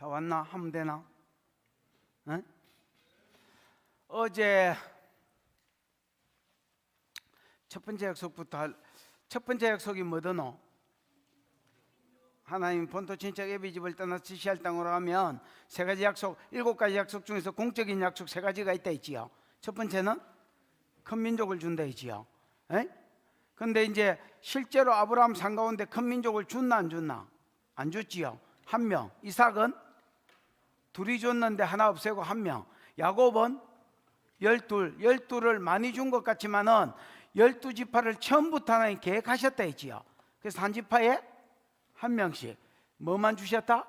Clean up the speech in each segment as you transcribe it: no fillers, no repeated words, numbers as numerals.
다 왔나? 하면 되나? 응? 어제 첫 번째 약속부터 첫 번째 약속이 뭐더노? 하나님 본토 친척 애비 집을 떠나 지시할 땅으로 가면 세 가지 약속, 7가지 약속 중에서 공적인 약속 3가지가 있다 했지요. 첫 번째는 큰 민족을 준다 했지요. 근데 이제 실제로 아브라함 산 가운데 큰 민족을 줬나 안 줬나? 안 줬지요. 1명. 이삭은 2이 줬는데 하나 없애고 1명. 야곱은 12를 많이 준 것 같지만은 12지파를 처음부터 하나님 계획하셨다 했지요. 그래서 한 지파에 1명씩 뭐만 주셨다?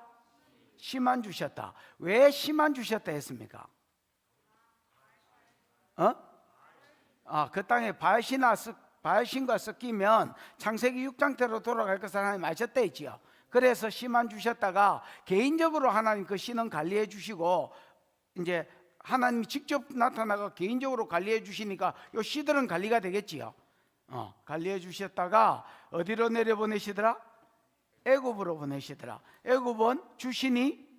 씨만 주셨다. 왜 씨만 주셨다 했습니까? 그 땅에 바알신과 섞이면 창세기 6장대로 돌아갈 것을 하나님 아셨다 했지요. 그래서 씨만 주셨다가 개인적으로 하나님 그 씨는 관리해 주시고 이제 하나님이 직접 나타나가 개인적으로 관리해 주시니까 요 씨들은 관리가 되겠지요. 관리해 주셨다가 어디로 내려보내시더라? 애굽으로 보내시더라. 애굽은 주신이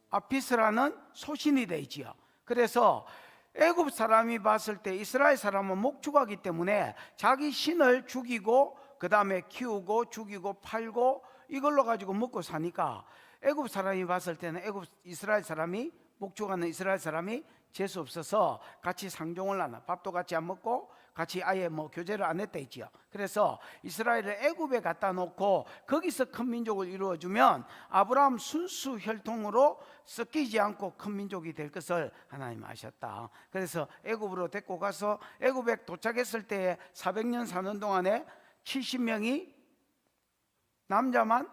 아피스라는 소신이 되지요. 그래서 애굽 사람이 봤을 때 이스라엘 사람은 목축하기 때문에 자기 신을 죽이고 그 다음에 키우고 죽이고 팔고 이걸로 가지고 먹고 사니까 애굽 사람이 봤을 때는 이스라엘 사람이 목축하는 이스라엘 사람이 재수 없어서 같이 상종을 하나, 밥도 같이 안 먹고 같이 아예 교제를 안 했다 했지요. 그래서 이스라엘을 애굽에 갖다 놓고 거기서 큰 민족을 이루어주면 아브라함 순수 혈통으로 섞이지 않고 큰 민족이 될 것을 하나님 아셨다. 그래서 애굽으로 데리고 가서 애굽에 도착했을 때 400년 사는 동안에 70명이 남자만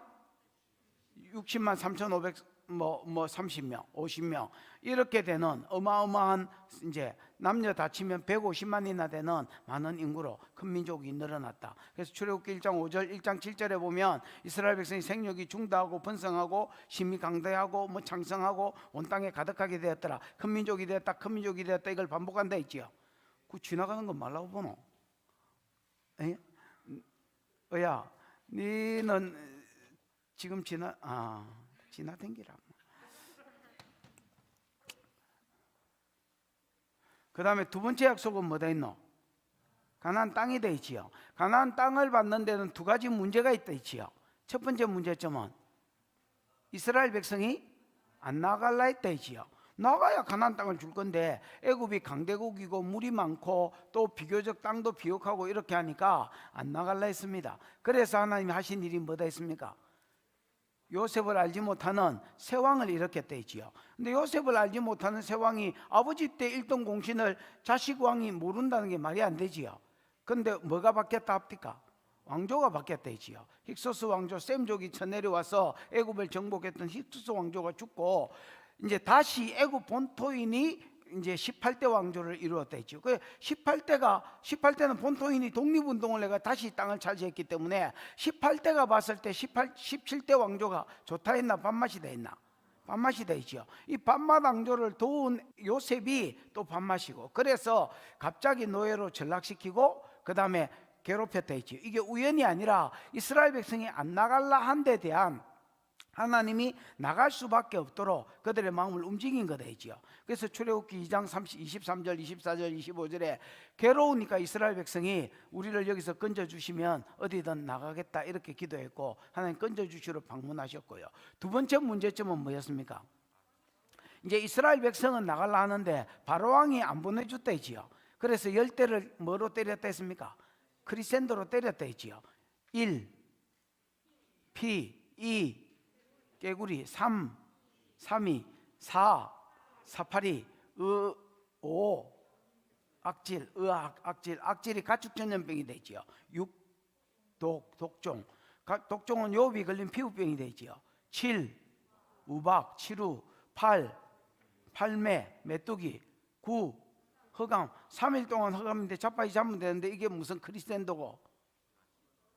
60만 3,500 30명, 50명 이렇게 되는 어마어마한 이제 남녀 다 치면 150만이나 되는 많은 인구로 큰 민족이 늘어났다. 그래서 출애굽기 1장 5절, 1장 7절에 보면 이스라엘 백성이 생육이 중다하고 번성하고 심히 강대하고 창성하고 온 땅에 가득하게 되었더라. 큰 민족이 되었다, 큰 민족이 되었다. 이걸 반복한다 했지요. 그 지나가는 거 말라고 보노? 야, 니는 지금 지나댕기라. 그 다음에 두 번째 약속은 뭐다 있노? 가나안 땅이 돼 있지요. 가나안 땅을 받는 데는 2가지 문제가 있다 있지요. 첫 번째 문제점은 이스라엘 백성이 안 나갈라 했다 있지요. 나가야 가나안 땅을 줄 건데 애굽이 강대국이고 물이 많고 또 비교적 땅도 비옥하고 이렇게 하니까 안 나갈라 했습니다. 그래서 하나님이 하신 일이 뭐다 했습니까? 요셉을 알지 못하는 세왕을 일으켰다 했지요. 근데 요셉을 알지 못하는 세왕이 아버지 때 1등 공신을 자식 왕이 모른다는 게 말이 안 되지요. 근데 뭐가 바뀌었다 합니까? 왕조가 바뀌었다 했지요. 힉소스 왕조 셈족이 쳐내려와서 애굽을 정복했던 힉소스 왕조가 죽고 이제 다시 애굽 본토인이 이제 18대 왕조를 이루었다 했죠. 그 18대는 본토인이 독립운동을 해가 다시 땅을 차지했기 때문에 18대가 봤을 때 17대 왕조가 좋다 했나 밥맛이 다 했나? 밥맛이 다 있죠. 이 밥맛 왕조를 도운 요셉이 또 밥맛이고 그래서 갑자기 노예로 전락시키고 그 다음에 괴롭혔다 했죠. 이게 우연이 아니라 이스라엘 백성이 안 나갈라 한 데 대한 하나님이 나갈 수밖에 없도록 그들의 마음을 움직인 거다 했지요. 그래서 출애굽기 2장 23절, 24절, 25절에 괴로우니까 이스라엘 백성이 우리를 여기서 건져주시면 어디든 나가겠다 이렇게 기도했고 하나님 건져주시러 방문하셨고요. 두 번째 문제점은 뭐였습니까? 이제 이스라엘 백성은 나가려 하는데 바로왕이 안 보내줬다 했지요. 그래서 10대를 뭐로 때렸다 했습니까? 크리센도로 때렸다 했지요. 1, P, 2 깨구리 3, 3이 4, 482 5 악질, 악질이 가축전염병이 되지요. 6 독종, 독종은 요비 걸린 피부병이 되지요. 7 우박, 7우 8 팔매, 메뚜기 9 허감. 3일 동안 허감인데 자빠이 잡으면 되는데 이게 무슨 크리스텐도고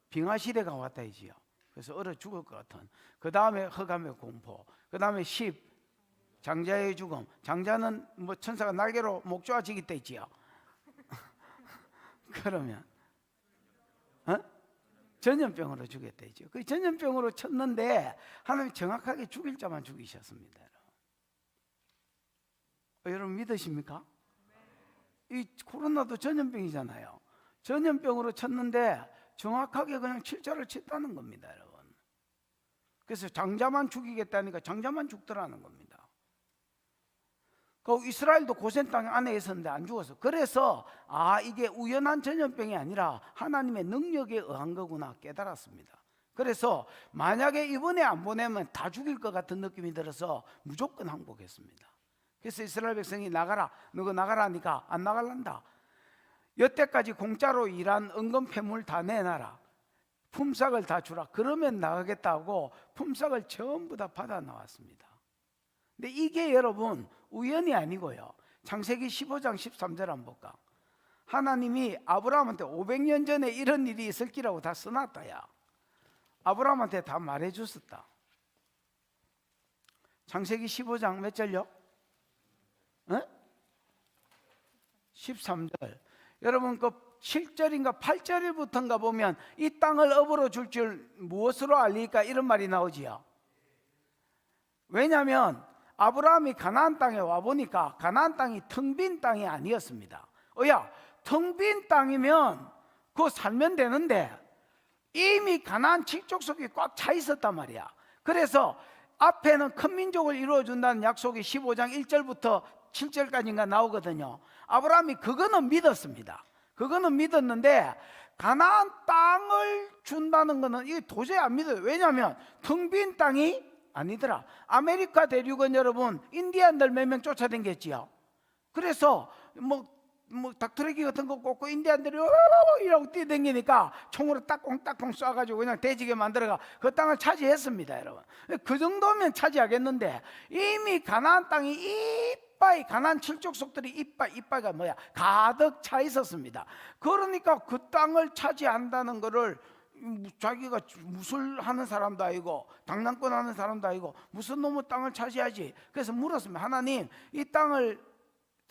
빙하시대가 왔다 이지요. 그래서 얼어 죽을 것 같은. 그 다음에 허감의 공포. 그 다음에 10 장자의 죽음. 장자는 천사가 날개로 목 조아지기 때지요. 그러면 전염병으로 죽였대죠. 그 전염병으로 쳤는데 하나님 정확하게 죽일 자만 죽이셨습니다. 여러분 믿으십니까? 이 코로나도 전염병이잖아요. 전염병으로 쳤는데 정확하게 그냥 7자를 쳤다는 겁니다, 여러분. 그래서 장자만 죽이겠다니까 장자만 죽더라는 겁니다. 그 이스라엘도 고센 땅 안에 있었는데 안 죽었어. 그래서 이게 우연한 전염병이 아니라 하나님의 능력에 의한 거구나 깨달았습니다. 그래서 만약에 이번에 안 보내면 다 죽일 것 같은 느낌이 들어서 무조건 항복했습니다. 그래서 이스라엘 백성이 나가라, 너가 나가라 하니까 안 나갈란다. 여태까지 공짜로 일한 은근 폐물 다 내놔라, 품삯을 다 주라, 그러면 나가겠다고 품삯을 전부 다 받아 나왔습니다. 근데 이게 여러분 우연이 아니고요. 창세기 15장 13절 한번 볼까? 하나님이 아브라함한테 500년 전에 이런 일이 있을 기라고 다 써놨다야. 아브라함한테 다 말해줬었다. 창세기 15장 몇 절요? 13절. 여러분 그 7절인가 8절부터인가 보면 이 땅을 업으로 줄 줄 무엇으로 알리까 이런 말이 나오지요. 왜냐하면 아브라함이 가나안 땅에 와보니까 가나안 땅이 텅 빈 땅이 아니었습니다. 텅 빈 땅이면 그거 살면 되는데 이미 가나안 칠족속이 꽉 차 있었단 말이야. 그래서 앞에는 큰 민족을 이루어준다는 약속이 15장 1절부터 7절까지인가 나오거든요. 아브라함이 그거는 믿었습니다. 그거는 믿었는데 가나안 땅을 준다는 거는 이게 도저히 안 믿어요. 왜냐하면 텅 빈 땅이 아니더라. 아메리카 대륙은 여러분 인디안들 몇 명 쫓아다녔지요. 그래서 뭐 닥터레기 같은 거 꽂고 인디안들이 이라고 뛰어다니니까 총으로 딱콩딱콩 쏴가지고 그냥 대지게 만들어가 그 땅을 차지했습니다, 여러분. 그 정도면 차지하겠는데 이미 가나안 땅이 이빠이, 가나안 칠족속들이 이빠이가 뭐야? 가득 차 있었습니다. 그러니까 그 땅을 차지한다는 거를 자기가 무술하는 사람도 아니고 당랑권 하는 사람도 아니고 무슨 놈의 땅을 차지하지? 그래서 물었습니다. 하나님, 이 땅을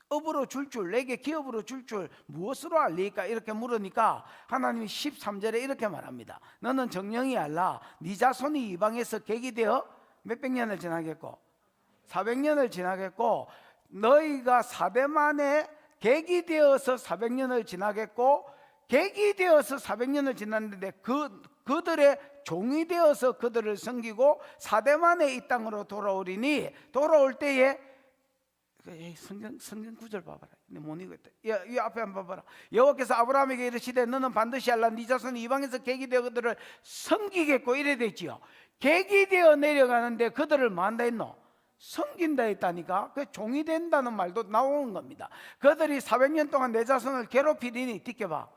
업으로 줄 줄, 내게 기업으로 줄 줄 무엇으로 알리까? 이렇게 물으니까 하나님이 13절에 이렇게 말합니다. 너는 정령이 알라. 네 자손이 이방에서 객이 되어 몇백 년을 지나겠고 400년을 지나겠고 너희가 사대 만에 객이 되어서 400년을 지나겠고 객이 되어서 400년을 지났는데 그들의 종이 되어서 그들을 섬기고 사대 만에 이 땅으로 돌아오리니 돌아올 때에 성경 구절 봐봐라. 못 읽었다. 이 앞에 한번 봐봐라. 여호와께서 아브라함에게 이르시되 너는 반드시 알라. 네 자손이 이방에서 객이 되어 그들을 섬기겠고 이래 됐지요. 객이 되어 내려가는데 그들을 뭐 한다 했노? 섬긴다 했다니까. 그 종이 된다는 말도 나오는 겁니다. 그들이 400년 동안 내 자손을 괴롭히리니 뒷겨봐.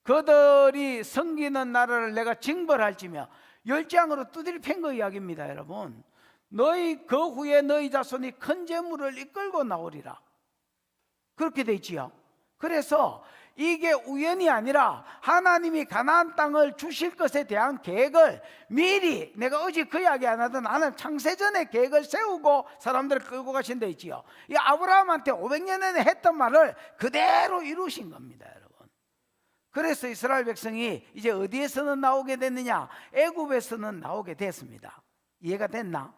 그들이 섬기는 나라를 내가 징벌할지며 열장으로 두드려 팬 거 이야기입니다, 여러분. 너희 그 후에 너희 자손이 큰 재물을 이끌고 나오리라. 그렇게 돼 있지요. 그래서 이게 우연이 아니라 하나님이 가나안 땅을 주실 것에 대한 계획을 미리, 내가 어제 그 이야기 안 하던 나는 창세전에 계획을 세우고 사람들을 끌고 가신 데 있지요. 이 아브라함한테 500년 전에 했던 말을 그대로 이루신 겁니다, 여러분. 그래서 이스라엘 백성이 이제 어디에서는 나오게 됐느냐? 애굽에서는 나오게 됐습니다. 이해가 됐나?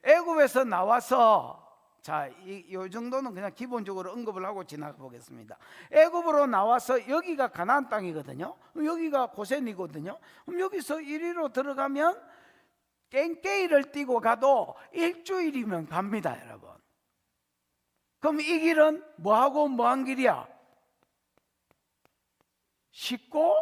애굽에서 나와서 자, 이 정도는 그냥 기본적으로 언급을 하고 지나가 보겠습니다. 애굽으로 나와서 여기가 가나안 땅이거든요. 여기가 고센이거든요. 그럼 여기서 이리로 들어가면 깽깽이를 띄고 가도 일주일이면 갑니다, 여러분. 그럼 이 길은 뭐하고 뭐한 길이야? 쉽고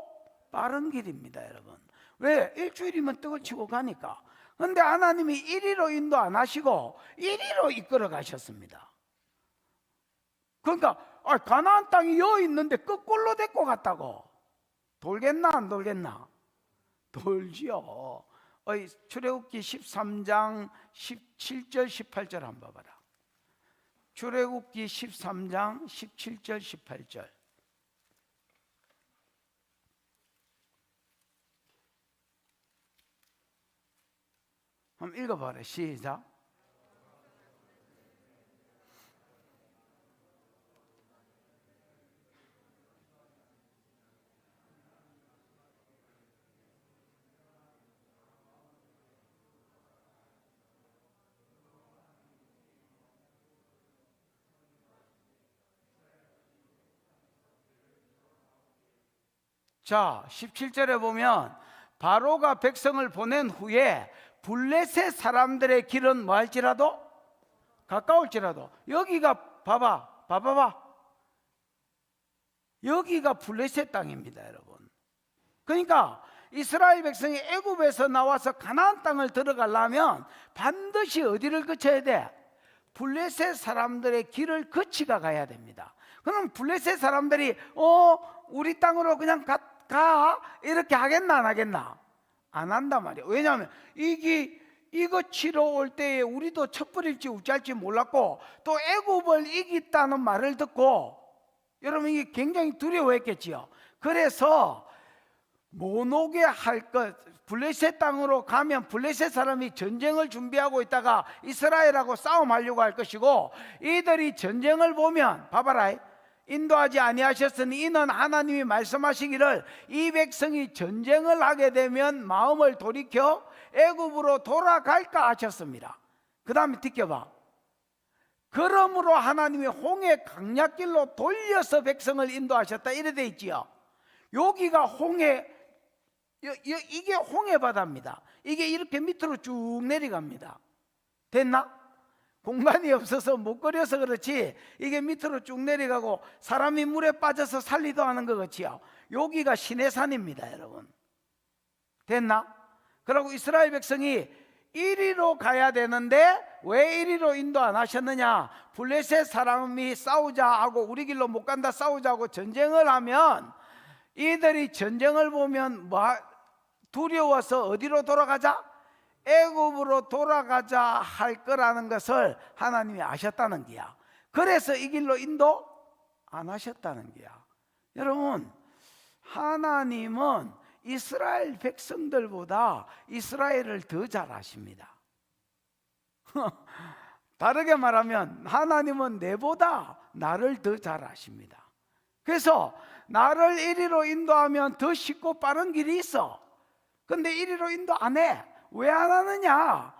빠른 길입니다, 여러분. 왜? 일주일이면 떡을 치고 가니까. 그런데 하나님이 이리로 인도 안 하시고 이리로 이끌어 가셨습니다. 그러니까 가나안 땅이 여기 있는데 거꾸로 데리고 갔다고. 돌겠나 안 돌겠나? 돌지요. 출애굽기 13장 17절 18절 한번 봐봐라. 출애굽기 13장 17절 18절. 한번 읽어봐라. 시작. 자, 17절에 보면 바로가 백성을 보낸 후에 블레셋 사람들의 길은 뭐 할지라도 가까울지라도, 여기가 봐봐 여기가 블레셋 땅입니다, 여러분. 그러니까 이스라엘 백성이 애굽에서 나와서 가나안 땅을 들어가려면 반드시 어디를 거쳐야 돼? 블레셋 사람들의 길을 거치가 가야 됩니다. 그럼 블레셋 사람들이 우리 땅으로 그냥 가 이렇게 하겠나 안 하겠나? 안 한단 말이에요. 왜냐하면 이거 치러 올 때에 우리도 첩불일지 우짤지 몰랐고, 또 애굽을 이겼다는 말을 듣고 여러분 이게 굉장히 두려워했겠지요. 그래서 못 오게 할 것, 블레셋 땅으로 가면 블레셋 사람이 전쟁을 준비하고 있다가 이스라엘하고 싸움하려고 할 것이고, 이들이 전쟁을 보면 봐봐라, 인도하지 아니하셨으니 이는 하나님이 말씀하시기를 이 백성이 전쟁을 하게 되면 마음을 돌이켜 애굽으로 돌아갈까 하셨습니다. 그 다음에 지켜봐. 그러므로 하나님이 홍해 강약길로 돌려서 백성을 인도하셨다 이래 돼 있지요. 여기가 홍해, 이게 홍해 바다입니다. 이게 이렇게 밑으로 쭉 내려갑니다. 됐나? 공간이 없어서 못 그려서 그렇지 이게 밑으로 쭉 내려가고 사람이 물에 빠져서 살리도 하는 것 같지요. 여기가 시내산입니다, 여러분. 됐나? 그리고 이스라엘 백성이 이리로 가야 되는데 왜 이리로 인도 안 하셨느냐? 블레셋 사람이 싸우자 하고 우리 길로 못 간다 싸우자고 전쟁을 하면 이들이 전쟁을 보면 두려워서 어디로 돌아가자? 애굽으로 돌아가자 할 거라는 것을 하나님이 아셨다는 거야. 그래서 이 길로 인도 안 하셨다는 거야. 여러분, 하나님은 이스라엘 백성들보다 이스라엘을 더 잘 아십니다. 다르게 말하면 하나님은 내보다 나를 더 잘 아십니다. 그래서 나를 이리로 인도하면 더 쉽고 빠른 길이 있어. 근데 이리로 인도 안 해. 왜 안 하느냐?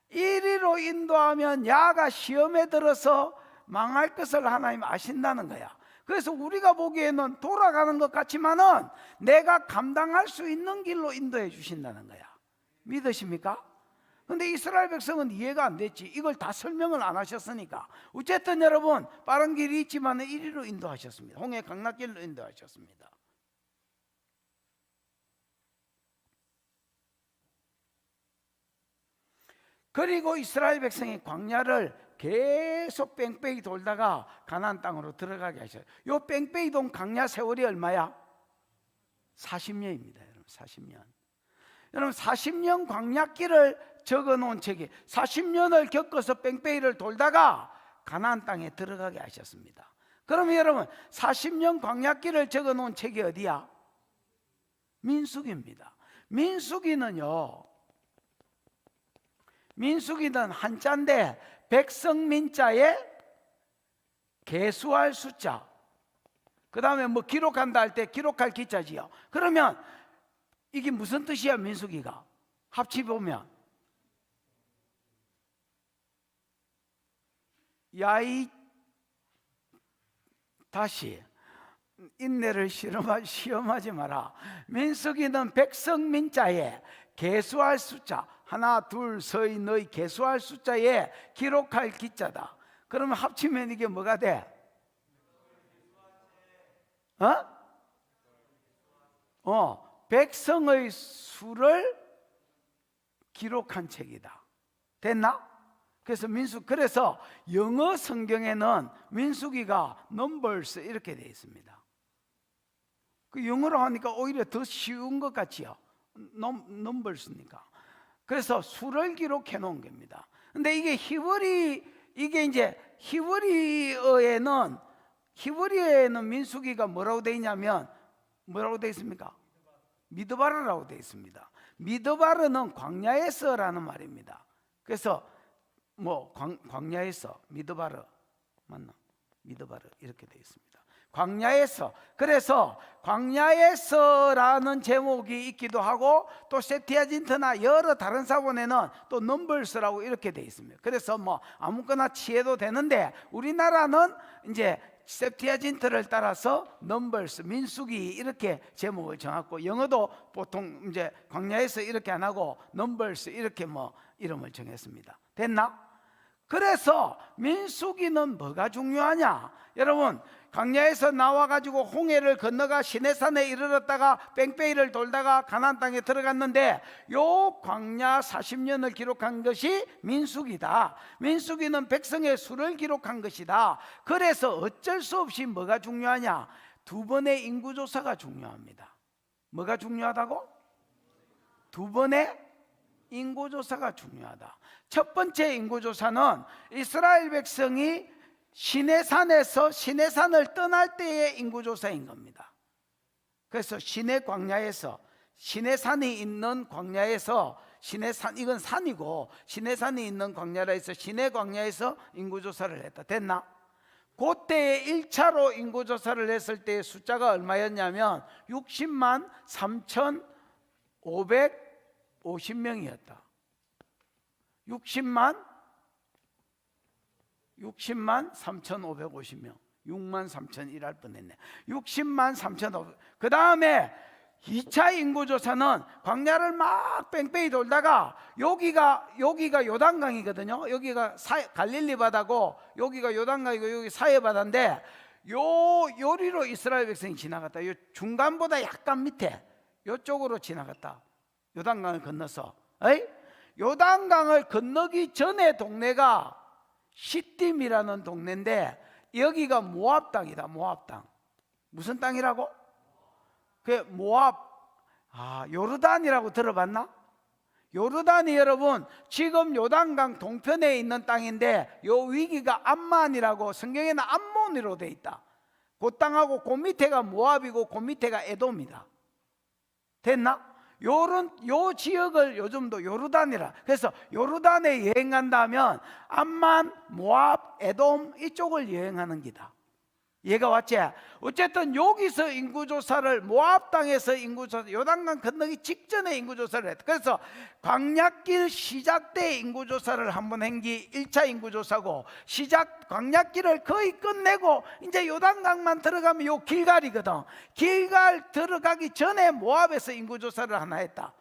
이리로 인도하면 야가 시험에 들어서 망할 것을 하나님 아신다는 거야. 그래서 우리가 보기에는 돌아가는 것 같지만은 내가 감당할 수 있는 길로 인도해 주신다는 거야. 믿으십니까? 근데 이스라엘 백성은 이해가 안 됐지. 이걸 다 설명을 안 하셨으니까. 어쨌든 여러분, 빠른 길이 있지만 이리로 인도하셨습니다. 홍해 강락길로 인도하셨습니다. 그리고 이스라엘 백성이 광야를 계속 뺑뺑이 돌다가 가나안 땅으로 들어가게 하셔요. 요 뺑뺑이 돈 광야 세월이 얼마야? 40년입니다. 여러분, 40년. 여러분, 40년 광야길을 적어놓은 책이 40년을 겪어서 뺑뺑이를 돌다가 가나안 땅에 들어가게 하셨습니다. 그러면 여러분, 40년 광야길을 적어놓은 책이 어디야? 민수기입니다. 민수기는 한자인데 백성민자에 계수할 숫자, 그 다음에 뭐 기록한다 할 때 기록할 기자지요. 그러면 이게 무슨 뜻이야? 민수기가 합치보면 야이 다시 인내를 시험하지 마라. 민수기는 백성민자에 계수할 숫자, 하나 둘 서이 너희 계수할 숫자에 기록할 기자다. 그러면 합치면 이게 뭐가 돼? 백성의 수를 기록한 책이다. 됐나? 그래서 영어 성경에는 민수기가 numbers 이렇게 되어 있습니다. 그 영어로 하니까 오히려 더 쉬운 것 같지요. numbers니까. 그래서 수를 기록해 놓은 겁니다. 근데 이게 히브리어에는 민수기가 뭐라고 되어 있냐면 뭐라고 되어 있습니까? 미드바르라고 되어 있습니다. 미드바르는 광야에서라는 말입니다. 그래서 뭐 광야에서 미드바르 맞나? 미드바르 이렇게 되어 있습니다. 광야에서. 그래서 광야에서라는 제목이 있기도 하고 또 세티아진트나 여러 다른 사본에는 또 넘버스라고 이렇게 되어 있습니다. 그래서 뭐 아무거나 치해도 되는데 우리나라는 이제 septuaginta를 따라서 Numbers, 민수기 이렇게 제목을 정했고, 영어도 보통 이제 광야에서 이렇게 안 하고 Numbers 이렇게 뭐 이름을 정했습니다. 됐나? 그래서 민수기는 뭐가 중요하냐? 여러분, 광야에서 나와가지고 홍해를 건너가 시내산에 이르렀다가 뺑뺑이를 돌다가 가나안 땅에 들어갔는데, 요 광야 40년을 기록한 것이 민수기다. 민수기는 백성의 수를 기록한 것이다. 그래서 어쩔 수 없이 뭐가 중요하냐? 두 번의 인구조사가 중요합니다. 뭐가 중요하다고? 두 번의 인구조사가 중요하다. 첫 번째 인구조사는 이스라엘 백성이 시내산에서 시내산을 떠날 때의 인구조사인 겁니다. 그래서 시내 광야에서, 시내산이 있는 광야에서, 시내산, 이건 산이고 시내산이 있는 광야라 해서 시내 광야에서 인구조사를 했다. 됐나? 그때에 1차로 인구조사를 했을 때의 숫자가 얼마였냐면 60만 3,550명이었다. 60만 3,550명, 6만 3천 일할 뻔했네. 60만 3,500. 그 다음에 2차 인구조사는 광야를 막 뺑뺑이 돌다가 여기가 요단강이거든요. 여기가 갈릴리 바다고 여기가 요단강이고 여기 사해 바다인데, 요리로 이스라엘 백성이 지나갔다. 요 중간보다 약간 밑에 요쪽으로 지나갔다. 요단강을 건너서. 요단강을 건너기 전에 동네가 시딤이라는 동네인데, 여기가 모압 땅이다. 모압 땅. 무슨 땅이라고? 그 모압, 요르단이라고 들어봤나? 요르단이 여러분 지금 요단강 동편에 있는 땅인데, 요 위기가 암만이라고, 성경에는 암몬으로 돼 있다. 그 땅하고 그 밑에가 모압이고 그 밑에가 에돔이다. 됐나? 요 지역을 요즘도 요르단이라. 그래서 요르단에 여행 간다면 암만, 모압, 에돔 이쪽을 여행하는 기다. 얘가 왔지? 어쨌든 여기서 인구조사를, 모압 땅에서 인구조사, 요단강 건너기 직전에 인구조사를 했다. 그래서 광야길 시작 때 인구조사를 한번 한 게 1차 인구조사고, 광야길을 거의 끝내고 이제 요단강만 들어가면 요 길갈이거든. 길갈 들어가기 전에 모압에서 인구조사를 하나 했다.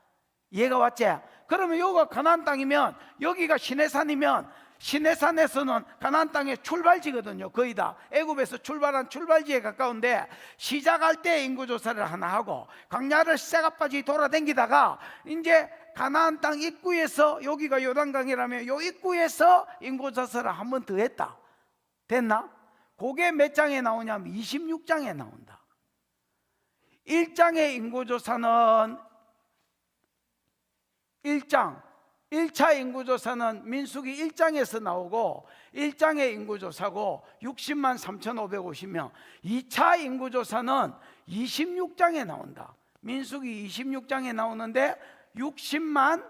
얘가 왔지? 그러면 여기가 가나안 땅이면, 여기가 시내산이면, 시내산에서는 가나안 땅의 출발지거든요. 거의 다 애굽에서 출발한 출발지에 가까운데, 시작할 때 인구조사를 하나 하고, 광야를 쇠가빠지 돌아다니다가 이제 가나안 땅 입구에서, 여기가 요단강이라면 요 입구에서 인구조사를 한 번 더 했다. 됐나? 그게 몇 장에 나오냐면 26장에 나온다. 1장의 인구조사는 1차 인구조사는 민수기 1장에서 나오고 1장의 인구조사고 60만 3,550명. 2차 인구조사는 26장에 나온다. 민수기 26장에 나오는데 60만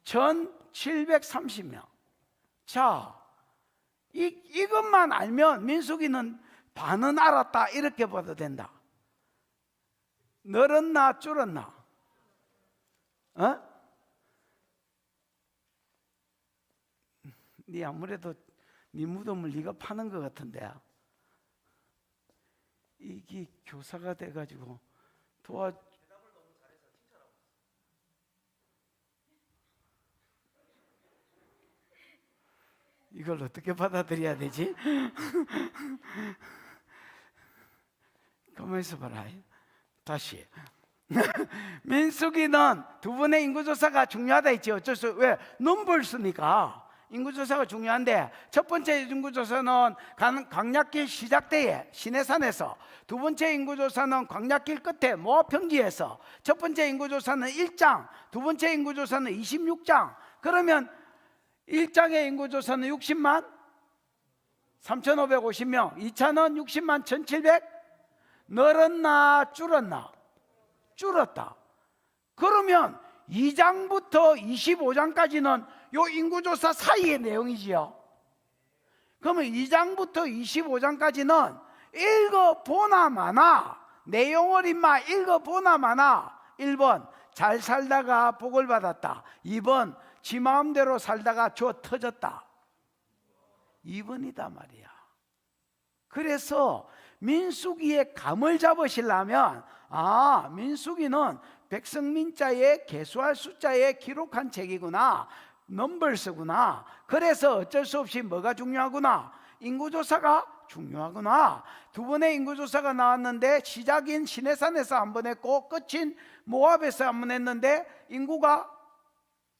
1,730명. 자, 이것만 알면 민수기는 반은 알았다 이렇게 봐도 된다. 늘었나 줄었나? 네 아무래도 네 무덤을 네가 파는 것 같은데, 이게 교사가 돼가지고 이걸 어떻게 받아들여야 되지? 가만히 있어봐라. 다시. 민수기는 두 번의 인구조사가 중요하다 했지. 어쩔 수, 왜? 넘버스니까 인구조사가 중요한데, 첫 번째 인구조사는 광야길 시작 때에 시내산에서, 두 번째 인구조사는 광야길 끝에 모압 평지에서, 첫 번째 인구조사는 1장, 두 번째 인구조사는 26장. 그러면 1장의 인구조사는 60만 3,550명, 2차는 60만 1,700. 늘었나 줄었나? 줄었다. 그러면 2장부터 25장까지는 요 인구조사 사이의 내용이지요. 그러면 2장부터 25장까지는 읽어보나 마나, 내용을 임마 읽어보나 마나. 1번 잘 살다가 복을 받았다. 2번 지 마음대로 살다가 줘 터졌다. 2번이다 말이야. 그래서 민수기의 감을 잡으시려면 민수기는 백성민자에 계수할 숫자에 기록한 책이구나, 넘버스구나. 그래서 어쩔 수 없이 뭐가 중요하구나? 인구조사가 중요하구나. 두 번의 인구조사가 나왔는데 시작인 시내산에서 한 번 했고 끝인 모압에서 한 번 했는데 인구가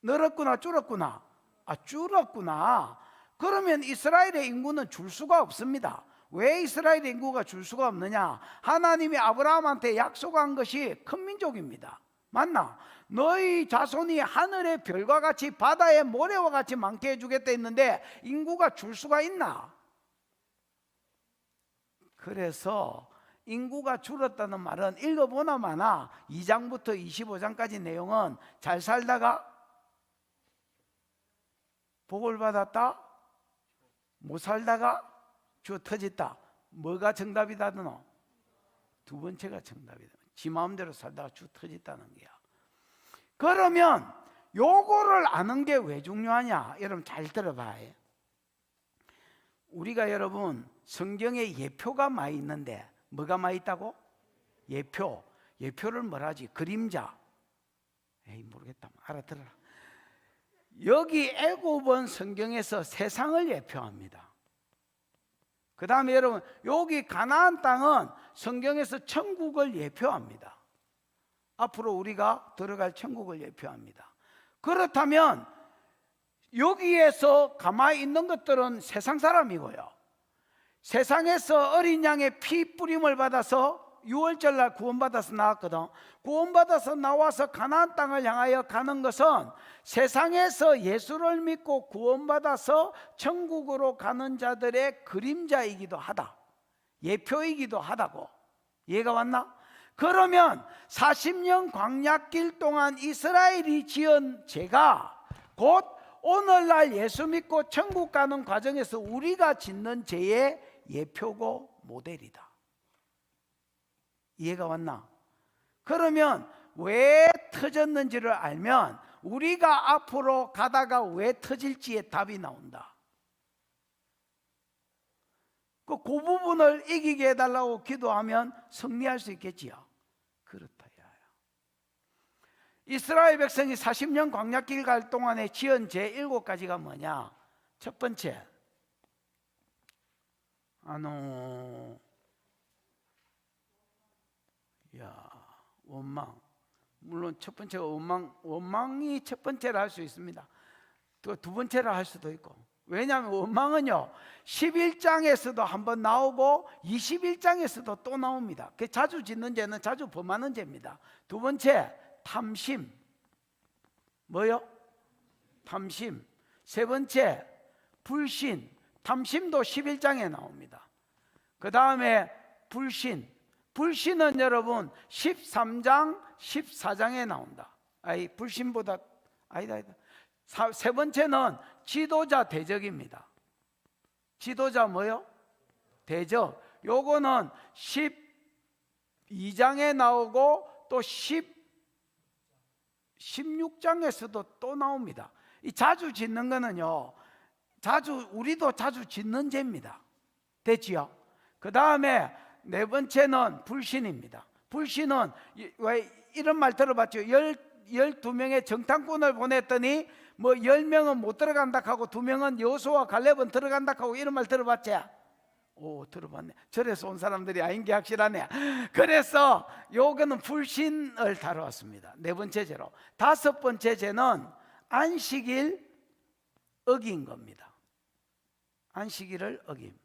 늘었구나 줄었구나? 줄었구나. 그러면 이스라엘의 인구는 줄 수가 없습니다. 왜 이스라엘의 인구가 줄 수가 없느냐? 하나님이 아브라함한테 약속한 것이 큰 민족입니다. 맞나? 너희 자손이 하늘의 별과 같이 바다의 모래와 같이 많게 해주겠다 했는데 인구가 줄 수가 있나? 그래서 인구가 줄었다는 말은 읽어보나 마나 2장부터 25장까지 내용은 잘 살다가 복을 받았다, 못 살다가 주 터졌다. 뭐가 정답이다 너? 두 번째가 정답이다. 지 마음대로 살다가 주 터졌다는 거야. 그러면 요거를 아는 게 왜 중요하냐? 여러분 잘 들어봐요. 우리가 여러분 성경에 예표가 많이 있는데 뭐가 많이 있다고? 예표. 예표를 뭐라 하지? 그림자. 모르겠다. 알아들어라. 여기 애굽은 성경에서 세상을 예표합니다. 그 다음에 여러분 여기 가나안 땅은 성경에서 천국을 예표합니다. 앞으로 우리가 들어갈 천국을 예표합니다. 그렇다면 여기에서 가만히 있는 것들은 세상 사람이고요, 세상에서 어린 양의 피 뿌림을 받아서 6월절 날 구원받아서 나왔거든. 구원받아서 나와서 가나안 땅을 향하여 가는 것은 세상에서 예수를 믿고 구원받아서 천국으로 가는 자들의 그림자이기도 하다, 예표이기도 하다고. 이해가 왔나? 그러면 40년 광야길 동안 이스라엘이 지은 죄가 곧 오늘날 예수 믿고 천국 가는 과정에서 우리가 짓는 죄의 예표고 모델이다. 이해가 왔나? 그러면 왜 터졌는지를 알면 우리가 앞으로 가다가 왜 터질지의 답이 나온다. 그 부분을 이기게 해달라고 기도하면 승리할 수 있겠지요. 그렇다. 이스라엘 백성이 40년 광야길 갈 동안에 지은 죄 7가지가 뭐냐? 첫 번째, 원망. 물론 첫 번째가 원망이 첫 번째라 할 수 있습니다. 또 두 번째라 할 수도 있고. 왜냐하면 원망은요 11장에서도 한번 나오고 21장에서도 또 나옵니다. 그 자주 짓는 죄는 자주 범하는 죄입니다. 두 번째, 탐심. 뭐요? 탐심. 세 번째, 불신. 탐심도 11장에 나옵니다. 그 다음에 불신. 불신은 여러분 13장 14장에 나온다. 불신보다 아니다. 세 번째는 지도자 대적입니다. 지도자 뭐요? 대적. 요거는 12장에 나오고 또 16장에서도 또 나옵니다. 이 자주 짓는 거는요, 우리도 자주 짓는 죄입니다. 됐지요? 그 다음에 네 번째는 불신입니다. 불신은 왜 이런 말 들어봤죠? 12명의 정탐꾼을 보냈더니 뭐 10명은 못 들어간다 하고 2명은 여호수아와 갈렙은 들어간다 하고 이런 말 들어봤지? 오, 들어봤네. 절에서 온 사람들이 인기 확실하네. 그래서 요거는 불신을 다루었습니다. 네 번째 죄로. 다섯 번째 죄는 안식일 어긴 겁니다. 안식일을 어김.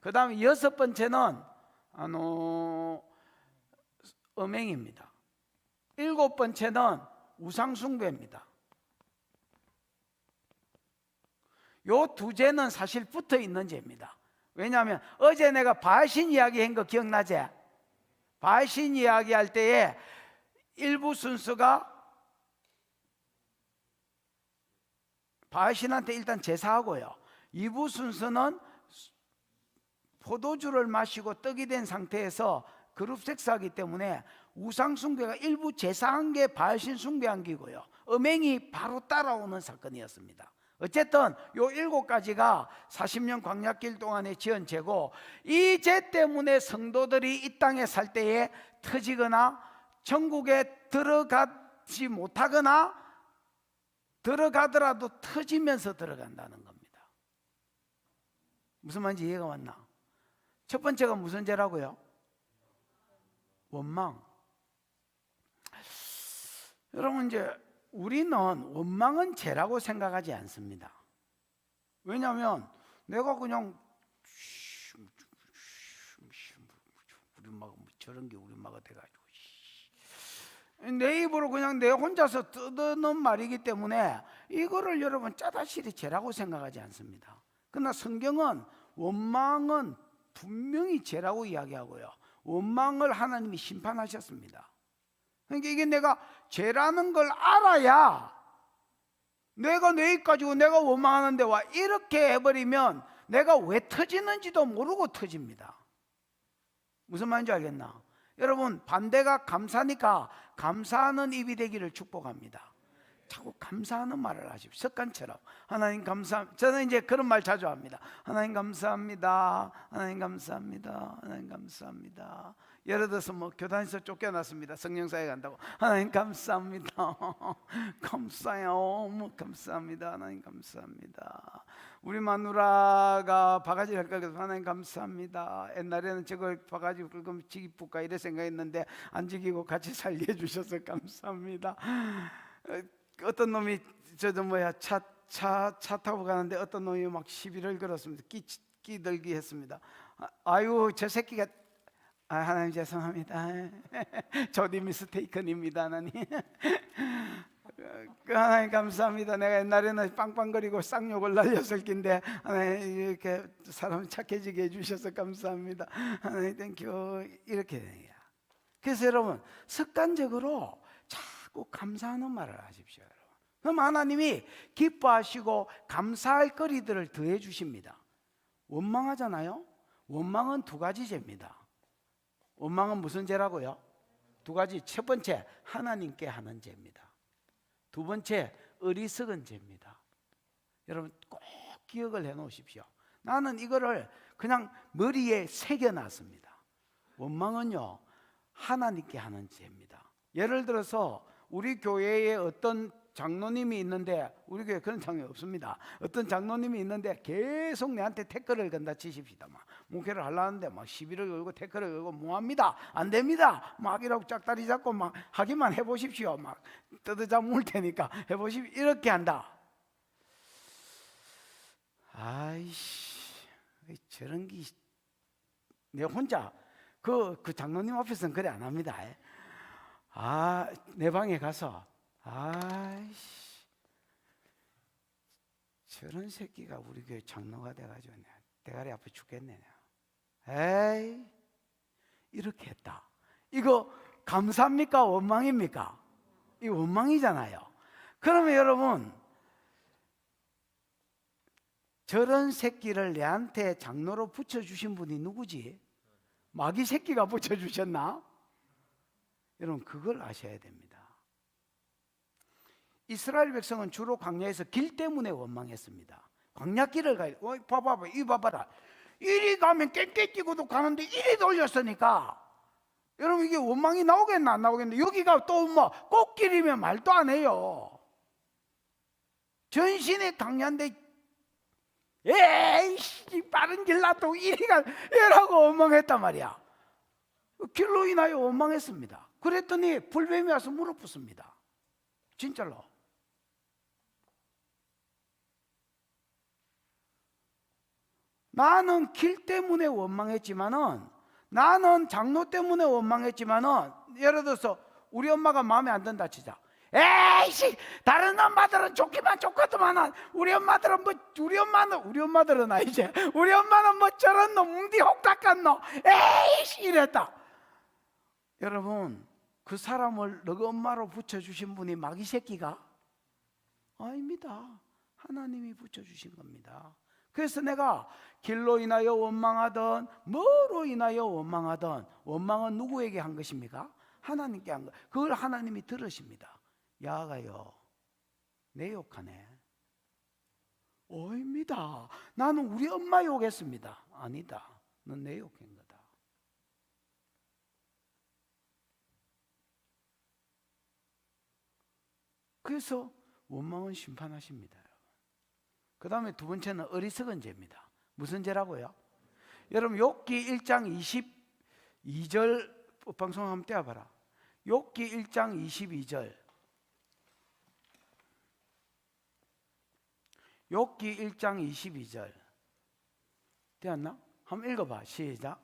그 다음에 여섯 번째는 음행입니다. 일곱 번째는 우상숭배입니다. 요 두 죄는 사실 붙어 있는 죄입니다. 왜냐하면 어제 내가 바알신 이야기한 거 기억나지? 바알신 이야기할 때에 일부 순서가 바알신한테 일단 제사하고요, 2부 순서는 포도주를 마시고 떡이 된 상태에서 그룹 섹스하기 때문에 우상 숭배가 일부 제사한 게 바알신 숭배한 기고요, 음행이 바로 따라오는 사건이었습니다. 어쨌든 요 7가지가 40년 광야길 동안에 지은 죄고, 이 죄 때문에 성도들이 이 땅에 살 때에 터지거나 천국에 들어가지 못하거나 들어가더라도 터지면서 들어간다는 겁니다. 무슨 말인지 이해가 왔나? 첫 번째가 무슨 죄라고요? 원망. 여러분, 이제 우리는 원망은 죄라고 생각하지 않습니다. 왜냐하면 내가 그냥 우리 엄마가 저런 게 우리 엄마가 돼가지고 내 입으로 그냥 내 혼자서 떠드는 말이기 때문에 이거를 여러분 짜다시리 죄라고 생각하지 않습니다. 그러나 성경은 원망은 분명히 죄라고 이야기하고요, 원망을 하나님이 심판하셨습니다. 그러니까 이게 내가 죄라는 걸 알아야, 내가 내 입 가지고 내가 원망하는데 와 이렇게 해버리면 내가 왜 터지는지도 모르고 터집니다. 무슨 말인지 알겠나? 여러분, 반대가 감사니까 감사하는 입이 되기를 축복합니다. 자꾸 감사하는 말을 하십시오. 습관처럼. 하나님 감사합니다. 저는 이제 그런 말 자주 합니다. 하나님 감사합니다. 하나님 감사합니다. 하나님 감사합니다. 예를 들어서 뭐 교단에서 쫓겨났습니다. 성령사에 간다고. 하나님 감사합니다. 감사해요. 감사합니다. 하나님 감사합니다. 우리 마누라가 바가지를 긁어서 하나님 감사합니다. 옛날에는 저걸 바가지 긁으면 지기 뿌까 이래 생각했는데 안 지기고 같이 살게 해주셔서 감사합니다. 어떤 놈이 차 타고 가는데 어떤 놈이 막 시비를 걸었습니다. 끼들기 했습니다. 아유, 저 새끼가, 하나님 죄송합니다. 저디 미스테이크입니다. 하나님. 하나님 감사합니다. 내가 옛날에는 빵빵거리고 쌍욕을 날렸을 낀데 하나님 이렇게 사람 착해지게 해주셔서 감사합니다. 하나님 땡큐. 이렇게 돼요. 그래서 여러분, 습관적으로 자꾸 감사하는 말을 하십시오. 여러분. 그럼 하나님이 기뻐하시고 감사할 거리들을 더해 주십니다. 원망하잖아요. 원망은 2가지 죄입니다. 원망은 무슨 죄라고요? 2가지. 첫 번째, 하나님께 하는 죄입니다. 2번째, 어리석은 죄입니다. 여러분 꼭 기억을 해 놓으십시오. 나는 이거를 그냥 머리에 새겨놨습니다. 원망은요, 하나님께 하는 죄입니다. 예를 들어서 우리 교회에 어떤 장로님이 있는데, 우리 교회 그런 장로님 없습니다. 어떤 장로님이 있는데 계속 내한테 태클을 건다 치십시다. 막 목회를 하려는데 막 시비를 걸고 태클을 걸고 뭐합니다. 안 됩니다. 막 이러고 짝다리 잡고 막 하기만 해보십시오. 막 뜯어자 물 테니까 해보십시오. 이렇게 한다. 아이씨, 저런 게 내 혼자 그 장로님 앞에서는 그래 안 합니다. 내 방에 가서 아이씨, 저런 새끼가 우리 교회 장로가 돼가지고 대가리 아파 죽겠네. 에이, 이렇게 했다. 이거 감사합니까? 원망입니까? 이 원망이잖아요. 그러면 여러분, 저런 새끼를 내한테 장로로 붙여주신 분이 누구지? 마귀 새끼가 붙여주셨나? 여러분, 그걸 아셔야 됩니다. 이스라엘 백성은 주로 광야에서 길 때문에 원망했습니다. 광야길을 가야 돼. 봐봐봐, 이 봐봐라. 이리 가면 깽깽뛰고도 가는데 이리 돌렸으니까 여러분, 이게 원망이 나오겠나 안 나오겠나? 여기가 또 뭐 꽃길이면 말도 안 해요. 전신에 강야인데 에이씨, 빠른 길 놔두고 이리 가 이라고 원망했단 말이야. 길로 인하여 원망했습니다. 그랬더니 불뱀이 와서 물어붙습니다. 진짜로. 나는 길 때문에 원망했지만은, 나는 장로 때문에 원망했지만은, 예를 들어서 우리 엄마가 마음에 안 든다 치자. 에이씨, 다른 엄마들은 좋기만 좋거든만 우리 엄마들은 뭐, 우리 엄마들은 아니지. 우리 엄마는 뭐 저런 놈 웅디 혹닥한 놈 에이씨 이랬다. 여러분, 그 사람을 너희 엄마로 붙여주신 분이 마귀 새끼가 아닙니다. 하나님이 붙여주신 겁니다. 그래서 내가 길로 인하여 원망하던 뭐로 인하여 원망하던, 원망은 누구에게 한 것입니까? 하나님께 한 것. 그걸 하나님이 들으십니다. 야가요, 내 욕하네. 오입니다. 나는 우리 엄마 욕했습니다. 아니다. 넌 내 욕한 거다. 그래서 원망은 심판하십니다. 그 다음에 두 번째는 어리석은 죄입니다. 무슨 죄라고요? 여러분 욥기 1장 22절 방송 한번 떼어봐라. 욥기 1장 22절. 욥기 1장 22절 되었나? 한번 읽어봐. 시작.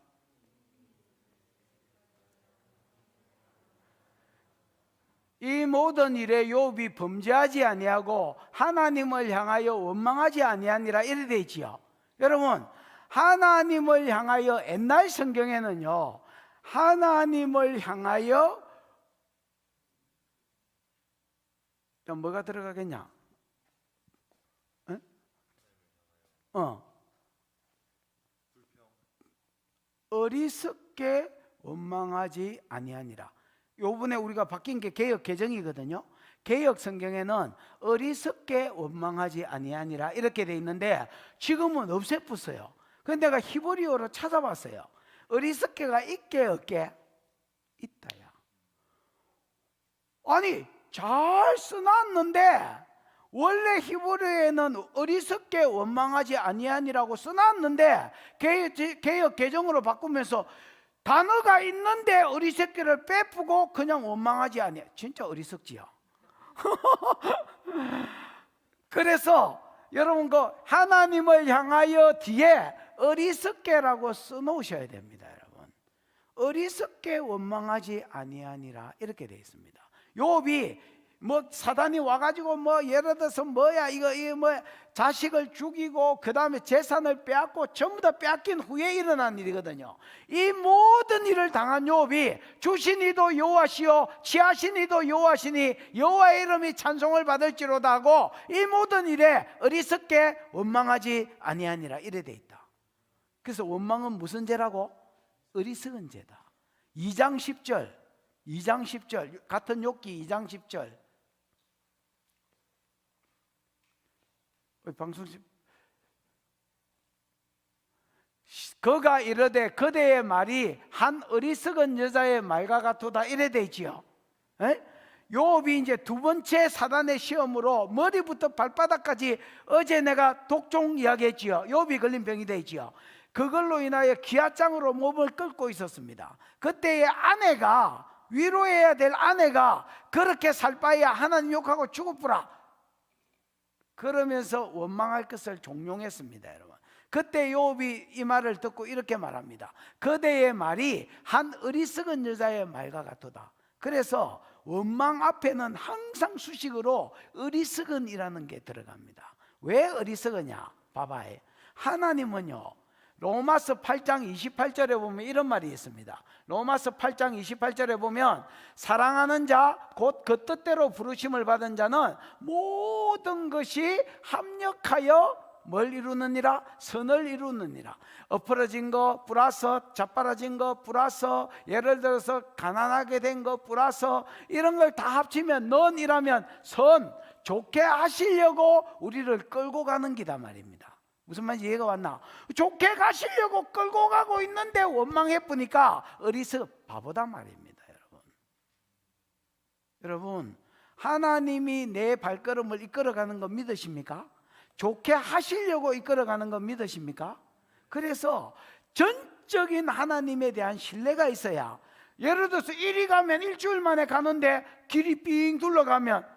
이 모든 일에 욥이 범죄하지 아니하고 하나님을 향하여 원망하지 아니하니라 이래 돼 있지요. 여러분 하나님을 향하여 옛날 성경에는요 하나님을 향하여 뭐가 들어가겠냐? 어리석게 원망하지 아니하니라. 요번에 우리가 바뀐 게 개역 개정이거든요. 개역 성경에는 어리석게 원망하지 아니하니라 이렇게 돼 있는데 지금은 없애pus어요. 그런데 내가 히브리어로 찾아봤어요. 어리석게가 있게 없게? 있다야. 아니 잘 써놨는데 원래 히브리어에는 어리석게 원망하지 아니하니라고 써놨는데 개역 개정으로 바꾸면서 단어가 있는데 어리석게를 빼쁘고 그냥 원망하지 아니하. 진짜 어리석지요. 그래서 여러분 그 하나님을 향하여 뒤에 어리석게라고 써놓으셔야 됩니다. 여러분 어리석게 원망하지 아니하니라 이렇게 되어 있습니다. 욥이 뭐 사단이 와가지고 뭐 예를 들어서 뭐야 이거 뭐 자식을 죽이고 그 다음에 재산을 빼앗고 전부 다 빼앗긴 후에 일어난 일이거든요. 이 모든 일을 당한 욥이 주신 이도 여호와시요 취하신 이도 여호와시니 여호와의 이름이 찬송을 받을지로다 하고 이 모든 일에 어리석게 원망하지 아니하니라 이래 돼 있다. 그래서 원망은 무슨 죄라고? 어리석은 죄다. 2장 10절 같은 욥기 2장 10절 방송집 그가 이르되 그대의 말이 한 어리석은 여자의 말과 같도다 이래 돼 있지요. 욥이 이제 두 번째 사단의 시험으로 머리부터 발바닥까지 어제 내가 독종 이야기했지요. 욥이 걸린 병이 돼 있지요. 그걸로 인하여 기아장으로 몸을 끓고 있었습니다. 그때의 아내가 위로해야 될 아내가 그렇게 살 바에야 하나님 욕하고 죽어보라 그러면서 원망할 것을 종용했습니다. 여러분 그때 욥이 이 말을 듣고 이렇게 말합니다. 그대의 말이 한 어리석은 여자의 말과 같도다. 그래서 원망 앞에는 항상 수식으로 어리석은이라는 게 들어갑니다. 왜 어리석으냐? 봐봐요. 하나님은요 로마서 8장 28절에 보면 이런 말이 있습니다. 로마서 8장 28절에 보면 사랑하는 자 곧 그 뜻대로 부르심을 받은 자는 모든 것이 합력하여 뭘 이루느니라? 선을 이루느니라. 엎어진 거 플러스 자빠라진 거 플러스 예를 들어서 가난하게 된 거 플러스 이런 걸 다 합치면 넌이라면 선 좋게 하시려고 우리를 끌고 가는 기다 말입니다. 무슨 말인지 이해가 왔나? 좋게 가시려고 끌고 가고 있는데 원망해 보니까 어리석 바보다 말입니다. 여러분 하나님이 내 발걸음을 이끌어가는 거 믿으십니까? 좋게 하시려고 이끌어가는 거 믿으십니까? 그래서 전적인 하나님에 대한 신뢰가 있어야 예를 들어서 이리 가면 일주일 만에 가는데 길이 삥 둘러가면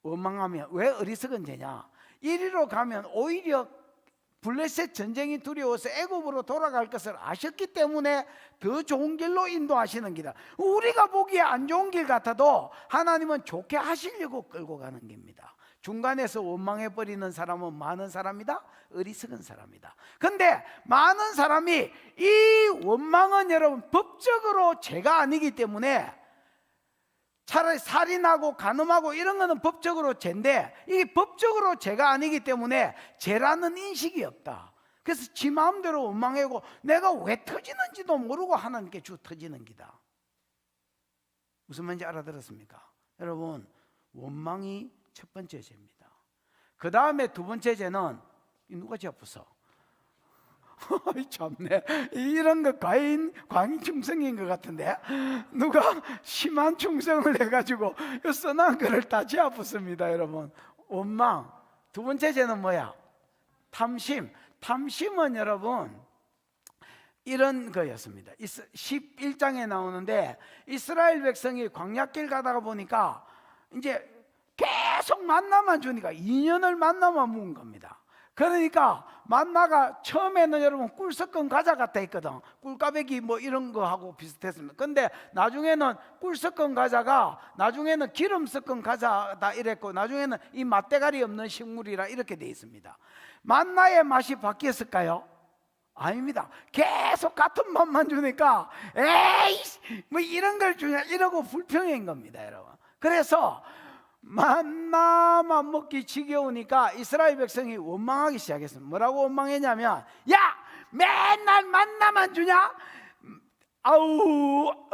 원망하면 왜 어리석은 죄냐? 이리로 가면 오히려 블레셋 전쟁이 두려워서 애굽으로 돌아갈 것을 아셨기 때문에 더 좋은 길로 인도하시는 길이다. 우리가 보기에 안 좋은 길 같아도 하나님은 좋게 하시려고 끌고 가는 길입니다. 중간에서 원망해버리는 사람은 많은 사람이다? 어리석은 사람이다. 근데 많은 사람이 이 원망은 여러분 법적으로 죄가 아니기 때문에 차라리 살인하고 간음하고 이런 거는 법적으로 죄인데 이게 법적으로 죄가 아니기 때문에 죄라는 인식이 없다. 그래서 지 마음대로 원망하고 내가 왜 터지는지도 모르고 하나님께 주 터지는 기다. 무슨 말인지 알아들었습니까? 여러분 원망이 첫 번째 죄입니다. 그 다음에 두 번째 죄는 누가 지어봤어? 참네. 이런 거 과잉 충성인 것 같은데 누가 심한 충성을 해가지고 써난 거를 다 지어봤습니다. 여러분, 원망. 두 번째 죄는 뭐야? 탐심. 탐심은 여러분 이런 거였습니다. 11장에 나오는데 이스라엘 백성이 광야길 가다가 보니까 이제 계속 만나만 주니까 2년을 만나만 묵은 겁니다. 그러니까 만나가 처음에는 여러분 꿀 섞은 과자 같아 있거든. 꿀까베기 뭐 이런 거 하고 비슷했습니다. 근데 나중에는 꿀 섞은 과자가 나중에는 기름 섞은 과자다 이랬고 나중에는 이 맛대가리 없는 식물이라 이렇게 돼 있습니다. 만나의 맛이 바뀌었을까요? 아닙니다. 계속 같은 맛만 주니까 에이 뭐 이런 걸 주냐 이러고 불평인 겁니다, 여러분. 그래서 만나만 먹기 지겨우니까 이스라엘 백성이 원망하기 시작했습니다. 뭐라고 원망했냐면, 야 맨날 만나만 주냐? 아우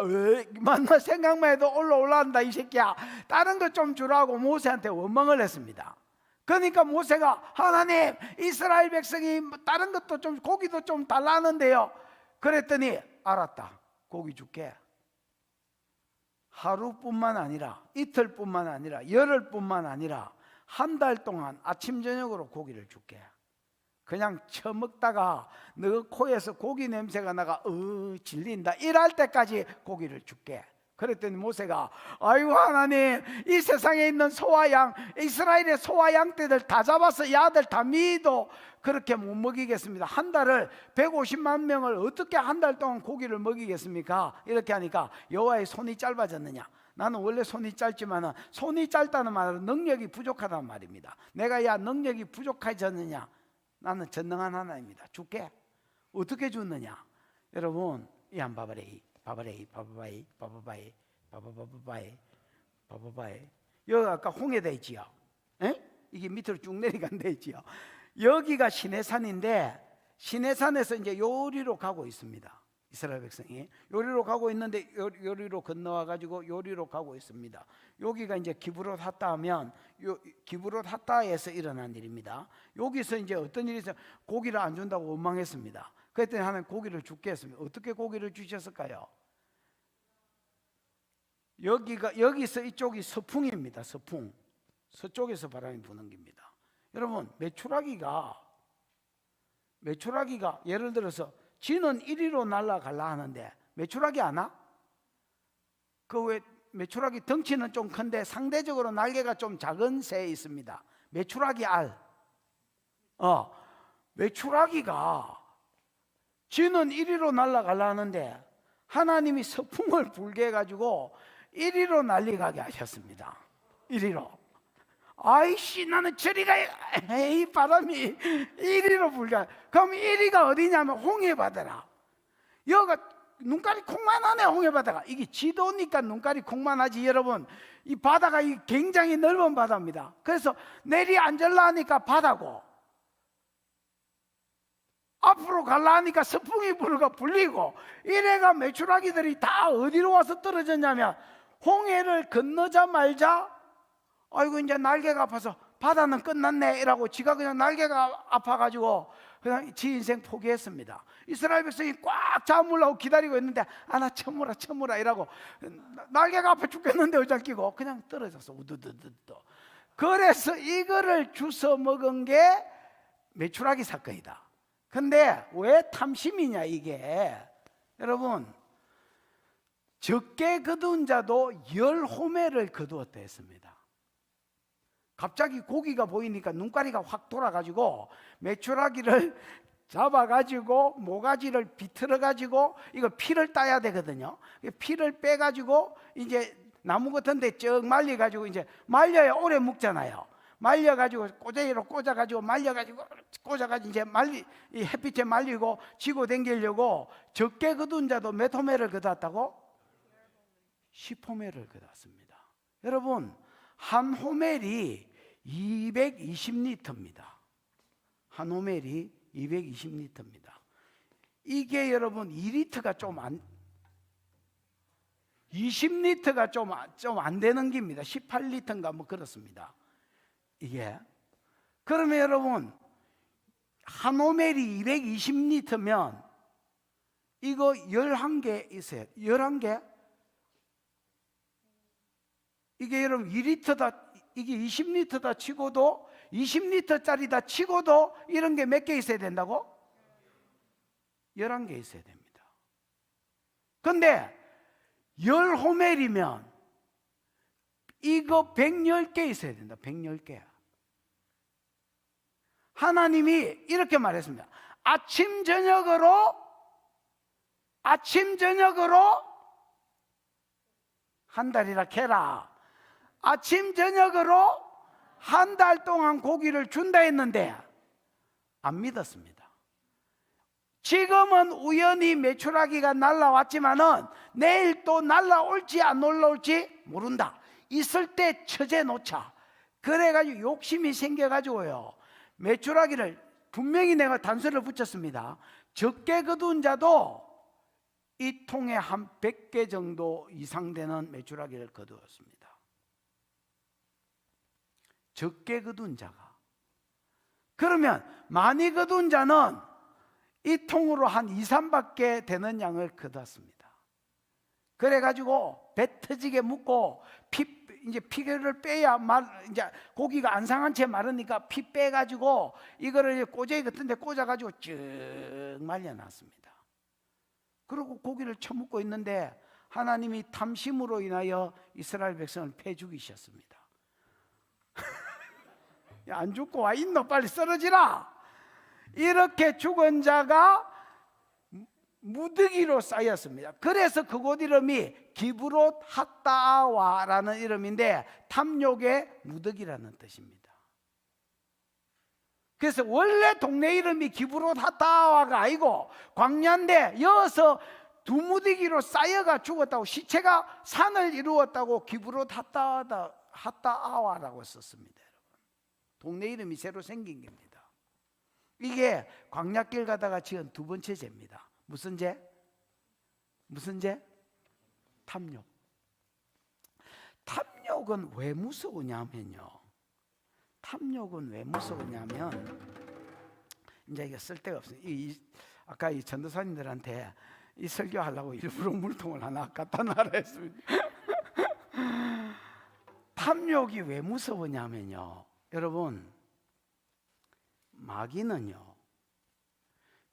만나 생각만 해도 올라온다 이 새끼야. 다른 거 좀 주라고 모세한테 원망을 했습니다. 그러니까 모세가 하나님 이스라엘 백성이 다른 것도 좀 고기도 좀 달라는데요. 그랬더니 알았다, 고기 줄게. 하루뿐만 아니라 이틀뿐만 아니라 열흘뿐만 아니라 한 달 동안 아침 저녁으로 고기를 줄게. 그냥 처먹다가 너 코에서 고기 냄새가 나가 질린다 이럴 때까지 고기를 줄게. 그랬더니 모세가 아이고 하나님 이 세상에 있는 소와 양 이스라엘의 소와 양떼들 다 잡아서 이 아들 다 미도 그렇게 못 먹이겠습니다. 한 달을 150만 명을 어떻게 한 달 동안 고기를 먹이겠습니까? 이렇게 하니까 여호와의 손이 짧아졌느냐? 나는 원래 손이 짧지만 손이 짧다는 말은 능력이 부족하다는 말입니다. 내가 야 능력이 부족해졌느냐? 나는 전능한 하나님입니다. 줄게. 어떻게 줬느냐? 여러분 이 한 바바레이 바바레이 바바바이 바바바이 바바바바이 바바바이 여기 아까 홍해돼 있지요. 에? 이게 밑으로 쭉 내려간 데 있지요. 여기가 시내산인데 시내산에서 이제 요리로 가고 있습니다. 이스라엘 백성이 요리로 가고 있는데 요리로 건너와 가지고 요리로 가고 있습니다. 여기가 이제 기브롯 핫다 하면 기브롯 핫다에서 일어난 일입니다. 여기서 이제 어떤 일이 있어요? 고기를 안 준다고 원망했습니다. 그랬더니 하나님 고기를 주게 했습니다. 어떻게 고기를 주셨을까요? 여기서 이쪽이 서풍입니다. 서풍. 서쪽에서 바람이 부는 겁니다. 여러분 메추라기가 예를 들어서 지는 이리로 날아갈라 하는데 메추라기 아나? 그 왜 메추라기 덩치는 좀 큰데 상대적으로 날개가 좀 작은 새 있습니다. 메추라기 알. 메추라기가 지는 이리로 날아갈라 하는데 하나님이 서풍을 불게 해가지고 이리로 날아가게 하셨습니다. 이리로. 아이씨 나는 저리가 이 바람이 이리로 불게. 그럼 이리가 어디냐면 홍해바다라. 여기가 눈깔이 콩만하네. 홍해바다가 이게 지도니까 눈깔이 콩만하지. 여러분 이 바다가 굉장히 넓은 바다입니다. 그래서 내리 앉을라 하니까 바다고 앞으로 갈라 하니까 서풍이 불리고 이래가 메추라기들이 다 어디로 와서 떨어졌냐면 홍해를 건너자마자 아이고 이제 날개가 아파서 바다는 끝났네 이라고 지가 그냥 날개가 아파가지고 그냥 지 인생 포기했습니다. 이스라엘 백성이 꽉 잡으려고 기다리고 있는데 나 쳐무라 이라고 날개가 아파 죽겠는데 의자 끼고 그냥 떨어졌어. 우두두두두. 그래서 이거를 주워 먹은 게 메추라기 사건이다. 근데 왜 탐심이냐 이게. 여러분 적게 거둔 자도 10호매를 거두었다 했습니다. 갑자기 고기가 보이니까 눈가리가 확 돌아가지고 메추라기를 잡아가지고 모가지를 비틀어가지고 이거 피를 따야 되거든요. 피를 빼가지고 이제 나무 같은 데 쭉 말려가지고 이제 말려야 오래 묵잖아요. 말려가지고 꼬재기로 꽂아가지고 꽂아가지고 이제 이 햇빛에 말리고 지고 댕기려고 적게 거둔 자도 몇 호매를 거뒀다고? 10호매를 거뒀습니다. 여러분 한 호멜이 220리터입니다. 한 호멜이 220리터입니다. 이게 여러분 2리터가 좀 안 20리터가 좀 안 되는 겁니다. 18리터인가 뭐 그렇습니다. 이게 그러면 여러분 한 오멜이 220리터면 이거 11개 있어요. 11개? 이게 여러분 2리터다, 이게 20리터다 치고도, 20리터짜리다 치고도 이런 게 몇 개 있어야 된다고? 11개 있어야 됩니다. 근데 10호멜이면 이거 110개 있어야 된다. 110개. 하나님이 이렇게 말했습니다. 아침 저녁으로 한 달이라 캐라. 아침 저녁으로 한 달 동안 고기를 준다 했는데 안 믿었습니다. 지금은 우연히 메추라기가 날라왔지만은 내일 또 날라올지 안 올라올지 모른다. 있을 때 처제 놓자. 그래가지고 욕심이 생겨가지고요, 메추라기를 분명히 내가 단서를 붙였습니다. 적게 거둔 자도 이 통에 한 100개 정도 이상 되는 메추라기를 거두었습니다. 적게 거둔 자가. 그러면 많이 거둔 자는 이 통으로 한 2, 3밖에 되는 양을 거두었습니다. 그래가지고 배 터지게 묶고 이제 피를 빼야 이제 고기가 안 상한 채 마르니까 피 빼가지고 이거를 꼬재기 같은 데 꽂아가지고 쭉 말려놨습니다. 그리고 고기를 처먹고 있는데 하나님이 탐심으로 인하여 이스라엘 백성을 패 죽이셨습니다. 안 죽고 와 있노? 빨리 쓰러지라. 이렇게 죽은 자가 무더기로 쌓였습니다. 그래서 그곳 이름이 기브롯 핫다아와라는 이름인데 탐욕의 무더기라는 뜻입니다. 그래서 원래 동네 이름이 기브롯 핫다아와가 아니고 광야인데 여기서 두 무더기로 쌓여가 죽었다고, 시체가 산을 이루었다고 기브롯 핫다아와라고 썼습니다. 동네 이름이 새로 생긴 겁니다. 이게 광야길 가다가 지은 두 번째 죄입니다. 무슨 죄? 무슨 죄? 탐욕. 탐욕은 왜 무서우냐면요, 탐욕은 왜 무서우냐면, 이제 이게 쓸데가 없어요. 아까 이 전도사님들한테 이 설교하려고 일부러 물통을 하나 갖다 놔라 했습니다. 탐욕이 왜 무서우냐면요, 여러분, 마귀는요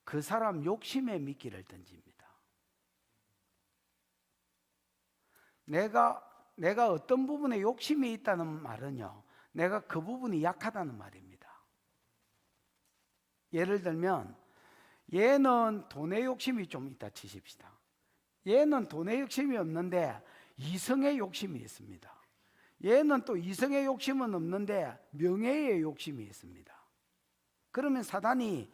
그 사람 욕심에 미끼를 던집니다. 내가 어떤 부분에 욕심이 있다는 말은요, 내가 그 부분이 약하다는 말입니다. 예를 들면 얘는 돈의 욕심이 좀 있다 치십시다. 얘는 돈의 욕심이 없는데 이성의 욕심이 있습니다. 얘는 또 이성의 욕심은 없는데 명예의 욕심이 있습니다. 그러면 사단이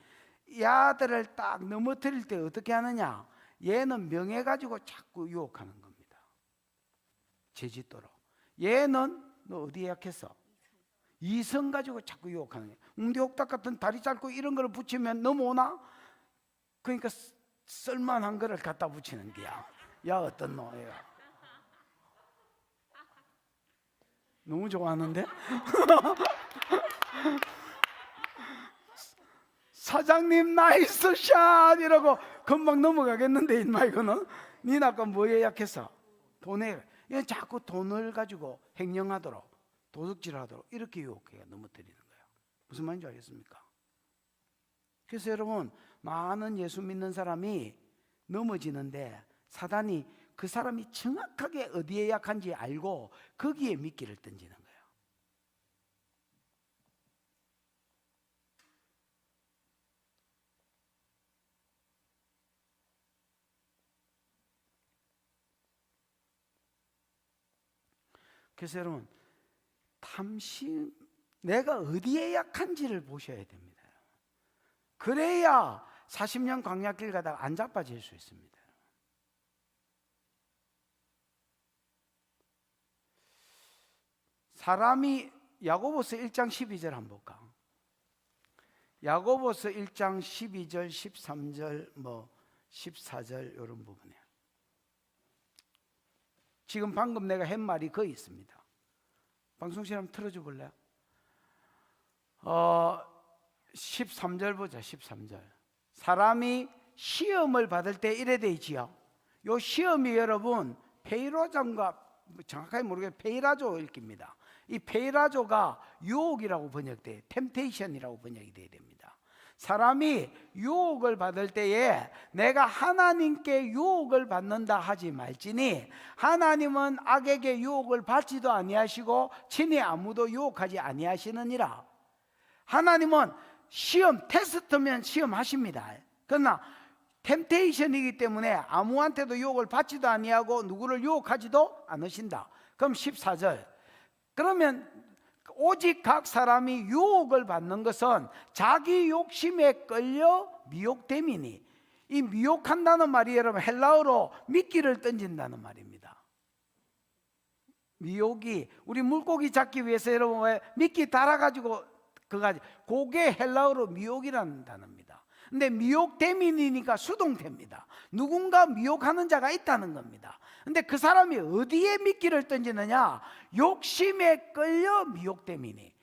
이 아들을 딱 넘어뜨릴 때 어떻게 하느냐? 얘는 명예 가지고 자꾸 유혹하는 겁니다. 제짓도록. 얘는 너 어디에 약했어? 이성 가지고 자꾸 유혹하는 거예요. 웅디옥닭 같은 다리 짧고 이런 걸 붙이면 넘어오나? 그러니까 쓸만한 거를 갖다 붙이는 거야. 야, 어떤 놈이야? 너무 좋아하는데? 사장님 나이스 샷 이러고 금방 넘어가겠는데, 인마 이거는. 니는 아까 뭐에 약했어? 돈에. 얘 자꾸 돈을 가지고 횡령하도록, 도둑질하도록 이렇게 유혹해요. 넘어뜨리는 거예요. 무슨 말인지 알겠습니까? 그래서 여러분, 많은 예수 믿는 사람이 넘어지는데 사단이 그 사람이 정확하게 어디에 약한지 알고 거기에 미끼를 던지는 거예요. 그래서 여러분, 탐심, 내가 어디에 약한지를 보셔야 됩니다. 그래야 40년 광야길 가다가 안 자빠질 수 있습니다. 사람이, 야고보서 1장 12절 한번 볼까? 야고보서 1장 12절, 13절, 14절 이런 부분이에요. 지금 방금 내가 한 말이 거의 있습니다. 방송실 한번 틀어줘 볼래요? 13절 보자. 13절. 사람이 시험을 받을 때 이래 돼 있지요. 요 시험이 여러분 페이라조인가 정확하게 모르겠는데 페이라조 읽깁니다. 이 페이라조가 유혹이라고 번역돼, 템테이션이라고 번역이 돼야 됩니다. 사람이 유혹을 받을 때에 내가 하나님께 유혹을 받는다 하지 말지니 하나님은 악에게 유혹을 받지도 아니하시고 친히 아무도 유혹하지 아니하시느니라. 하나님은 시험, 테스트면 시험하십니다. 그러나 템테이션이기 때문에 아무한테도 유혹을 받지도 아니하고 누구를 유혹하지도 않으신다. 그럼 14절. 그러면 오직 각 사람이 유혹을 받는 것은 자기 욕심에 끌려 미혹됨이니, 이 미혹한다는 말이 여러분 헬라어로 미끼를 던진다는 말입니다. 미혹이 우리 물고기 잡기 위해서 여러분 왜 미끼 달아가지고 그게 헬라어로 미혹이라는 단어입니다. 근데 미혹됨이니까 수동태입니다. 누군가 미혹하는 자가 있다는 겁니다. 근데 그 사람이 어디에 미끼를 던지느냐? 욕심에 끌려 미혹됨이니.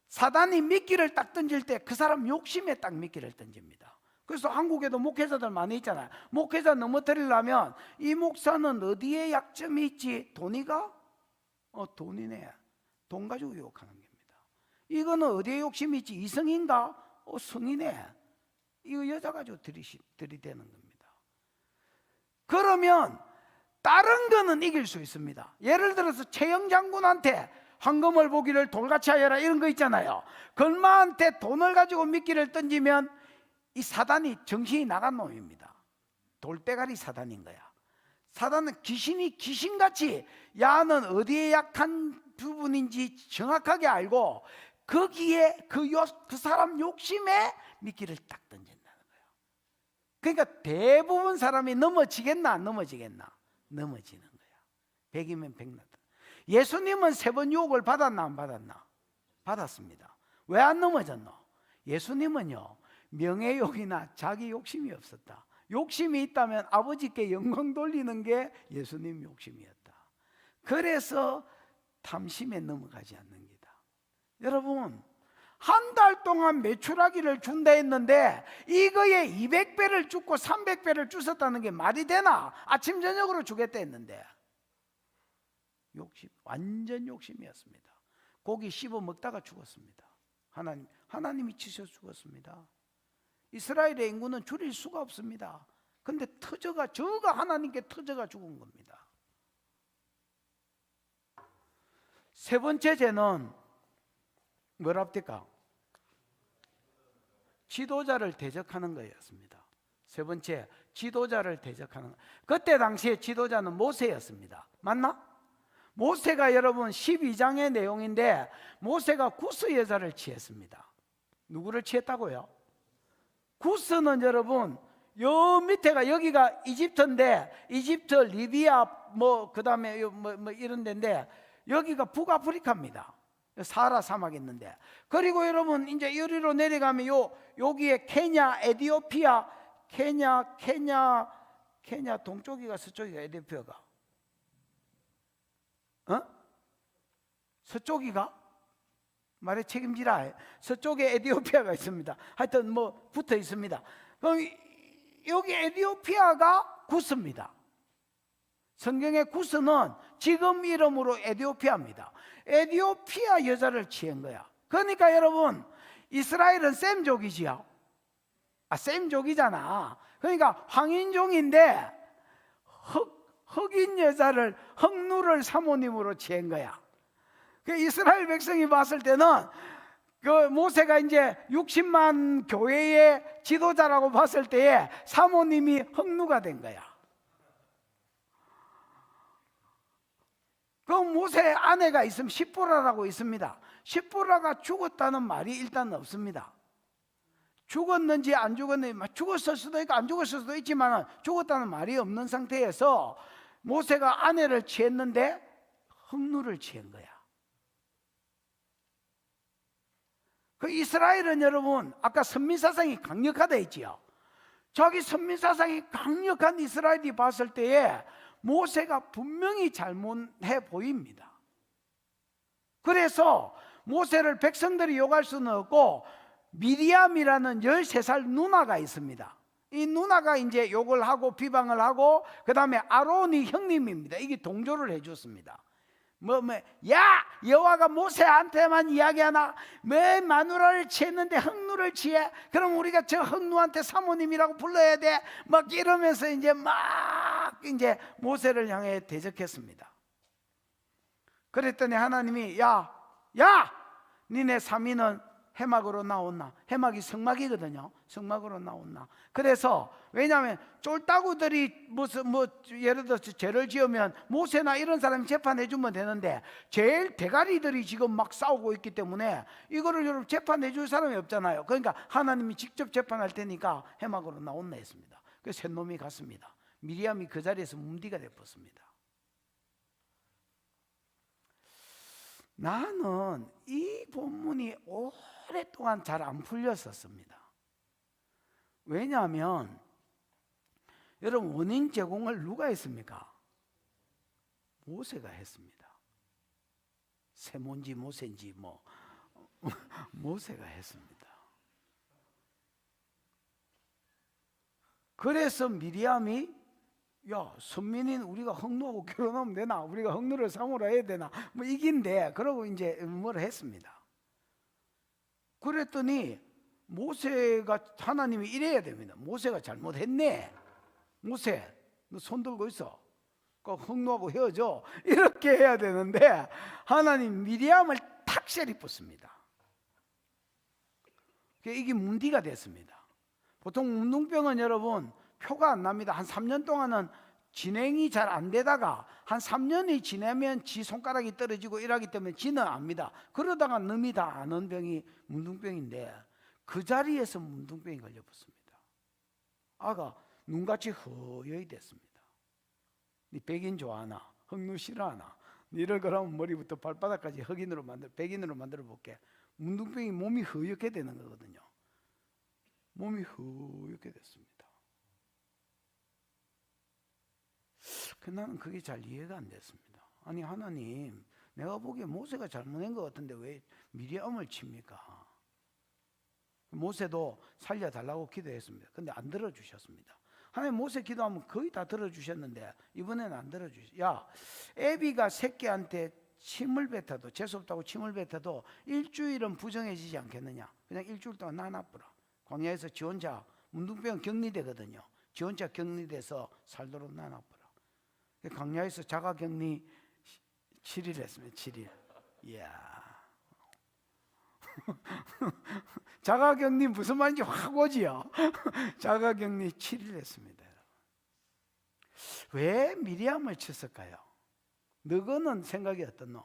사단이 미끼를 딱 던질 때 그 사람 욕심에 딱 미끼를 던집니다. 그래서 한국에도 목회자들 많이 있잖아요. 목회자 넘어뜨리려면 이 목사는 어디에 약점이 있지? 돈이가? 돈이네. 돈 가지고 유혹하는 겁니다. 이거는 어디에 욕심이 있지? 이성인가? 성이네. 이거 여자 가지고 들이대는 겁니다. 그러면 다른 거는 이길 수 있습니다. 예를 들어서 최영 장군한테 황금을 보기를 돌같이 하여라 이런 거 있잖아요. 걸마한테 돈을 가지고 미끼를 던지면 이 사단이 정신이 나간 놈입니다. 돌대가리 사단인 거야. 사단은 귀신이 귀신같이 야는 어디에 약한 부분인지 정확하게 알고 거기에 그 사람 욕심에 미끼를 딱 던진다는 거예요. 그러니까 대부분 사람이 넘어지겠나 안 넘어지겠나? 넘어지는 거야. 100이면 100 났다. 예수님은 3번 유혹을 받았나 안 받았나? 받았습니다. 왜 안 넘어졌노? 예수님은요 명예욕이나 자기 욕심이 없었다. 욕심이 있다면 아버지께 영광 돌리는 게 예수님 욕심이었다. 그래서 탐심에 넘어가지 않는 기다. 여러분 한 달 동안 매출하기를 준다 했는데 이거에 200배를 주고 300배를 주셨다는 게 말이 되나? 아침 저녁으로 주겠다 했는데 욕심, 완전 욕심이었습니다. 고기 씹어 먹다가 죽었습니다. 하나님이 치셔 죽었습니다. 이스라엘의 인구는 줄일 수가 없습니다. 근데 저가 하나님께 터져가 죽은 겁니다. 세 번째 죄는 뭐랍니까? 지도자를 대적하는 거였습니다. 세 번째, 지도자를 대적하는 거. 그때 당시에 지도자는 모세였습니다. 맞나? 모세가 여러분 12장의 내용인데 모세가 구스 여자를 취했습니다. 누구를 취했다고요? 구스는 여러분 요 밑에가 여기가 이집트인데 이집트, 리비아 그 다음에 이런 데인데 여기가 북아프리카입니다. 사하라 사막 있는데. 그리고 여러분 이제 여기로 내려가면 여기에 케냐, 에티오피아, 케냐 동쪽이가 서쪽이가 에티오피아가? 서쪽이가? 말에 책임지라. 서쪽에 에티오피아가 있습니다. 하여튼 붙어 있습니다. 그럼 여기 에티오피아가 구스입니다. 성경의 구스는 지금 이름으로 에티오피아입니다. 에티오피아 여자를 취한 거야. 그러니까 여러분 이스라엘은 셈족이지요. 셈족이잖아. 그러니까 황인종인데 흑인 여자를 흑누를 사모님으로 취한 거야. 그 이스라엘 백성이 봤을 때는 그 모세가 이제 60만 교회의 지도자라고 봤을 때에 사모님이 흑누가 된 거야. 그 모세의 아내가 있으면 십보라라고 있습니다. 십보라가 죽었다는 말이 일단 없습니다. 죽었는지 안 죽었는지, 죽었을 수도 있고 안 죽었을 수도 있지만 죽었다는 말이 없는 상태에서 모세가 아내를 취했는데 흑누를 취한 거야. 그 이스라엘은 여러분 아까 선민사상이 강력하다 했지요. 저기 선민사상이 강력한 이스라엘이 봤을 때에 모세가 분명히 잘못해 보입니다. 그래서 모세를 백성들이 욕할 수는 없고 미리암이라는 13살 누나가 있습니다. 이 누나가 이제 욕을 하고 비방을 하고, 그 다음에 아론이 형님입니다. 이게 동조를 해줬습니다. 야, 여호와가 모세한테만 이야기하나? 왜 마누라를 취했는데 흑누를 취해? 그럼 우리가 저 흑누한테 사모님이라고 불러야 돼? 막 이러면서 이제 모세를 향해 대적했습니다. 그랬더니 하나님이 야, 니네 사미는 해막으로 나온나? 해막이 성막이거든요. 성막으로 나온나? 그래서 왜냐하면 쫄따구들이 예를 들어서 죄를 지으면 모세나 이런 사람이 재판해 주면 되는데, 제일 대가리들이 지금 막 싸우고 있기 때문에 이거를 여러분 재판해 줄 사람이 없잖아요. 그러니까 하나님이 직접 재판할 테니까 해막으로 나온나 했습니다. 그래서 셋 놈이 갔습니다. 미리암이 그 자리에서 문디가 되었습니다. 나는 이 본문이 오랫동안 잘 안 풀렸었습니다. 왜냐하면 여러분, 원인 제공을 누가 했습니까? 모세가 했습니다. 세몬지 모세인지 모세가 했습니다. 그래서 미리암이 야, 선민인 우리가 흑누하고 결혼하면 되나? 우리가 흑누를 사모라 해야 되나? 이긴데, 그러고 이제 뭐를 했습니다. 그랬더니 모세가, 하나님이 이래야 됩니다. 모세가 잘못했네. 모세, 너 손 들고 있어. 그 흑누하고 헤어져. 이렇게 해야 되는데 하나님 미리암을 탁셀이 뽑습니다. 이게 문제가 됐습니다. 보통 문둥병은 여러분 표가 안 납니다. 한 3년 동안은 진행이 잘 안 되다가 한 3년이 지나면 지 손가락이 떨어지고 이러기 때문에 지는 압니다. 그러다가 놈이 다 아는 병이 문둥병인데, 그 자리에서 문둥병이 걸려붙습니다. 아가 눈같이 허여이 됐습니다. 니 백인 좋아하나? 흑누 싫어하나? 니를 그러면 머리부터 발바닥까지 백인으로 만들어 볼게. 문둥병이 몸이 허옇게 되는 거거든요. 몸이 허옇게 됐습니다. 나는 그게 잘 이해가 안 됐습니다. 아니 하나님, 내가 보기에 모세가 잘못한 것 같은데 왜 미리암을 칩니까? 모세도 살려달라고 기도했습니다. 근데 안 들어주셨습니다. 하나님, 모세 기도하면 거의 다 들어주셨는데 이번에는 안 들어주셨어요. 야, 애비가 새끼한테 침을 뱉어도, 재수없다고 침을 뱉어도 일주일은 부정해지지 않겠느냐? 그냥 일주일 동안 나눠버려. 광야에서 지 혼자, 문둥병 격리되거든요. 지 혼자 격리돼서 살도록 나눠버려. 광야에서 자가격리 7일 했습니다. 7일. 이야. 자가격리 무슨 말인지 확 오지요. 자가격리 7일 했습니다. 왜 미리암을 쳤을까요? 너거는 생각이 어떻노?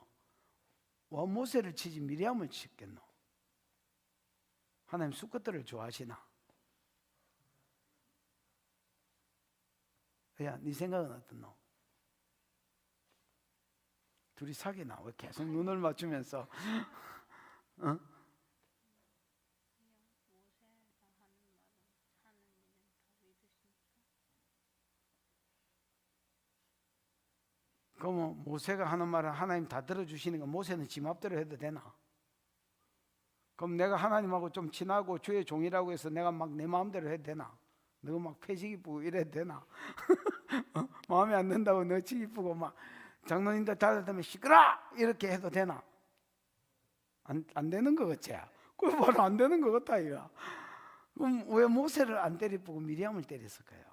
와, 모세를 치지 미리암을 쳤겠노? 하나님 수컷들을 좋아하시나? 야, 네 생각은 어떻노? 둘이 사귀나? 왜 계속 눈을 맞추면서? 어? 그러면 모세가 하는 말은 하나님 다 들어주시는 거, 모세는 지 맘대로 해도 되나? 그럼 내가 하나님하고 좀 친하고 주의 종이라고 해서 내가 막 내 마음대로 해도 되나? 너가 막 패식 이쁘고 이래도 되나? 마음에 안 든다고 너 치 이쁘고 막 장로님들 달라들면 시끄러! 이렇게 해도 되나? 안 되는 거 같지? 그거 바로 안 되는 거 같다 이거. 그럼 왜 모세를 안 때리고 미리암을 때렸을까요?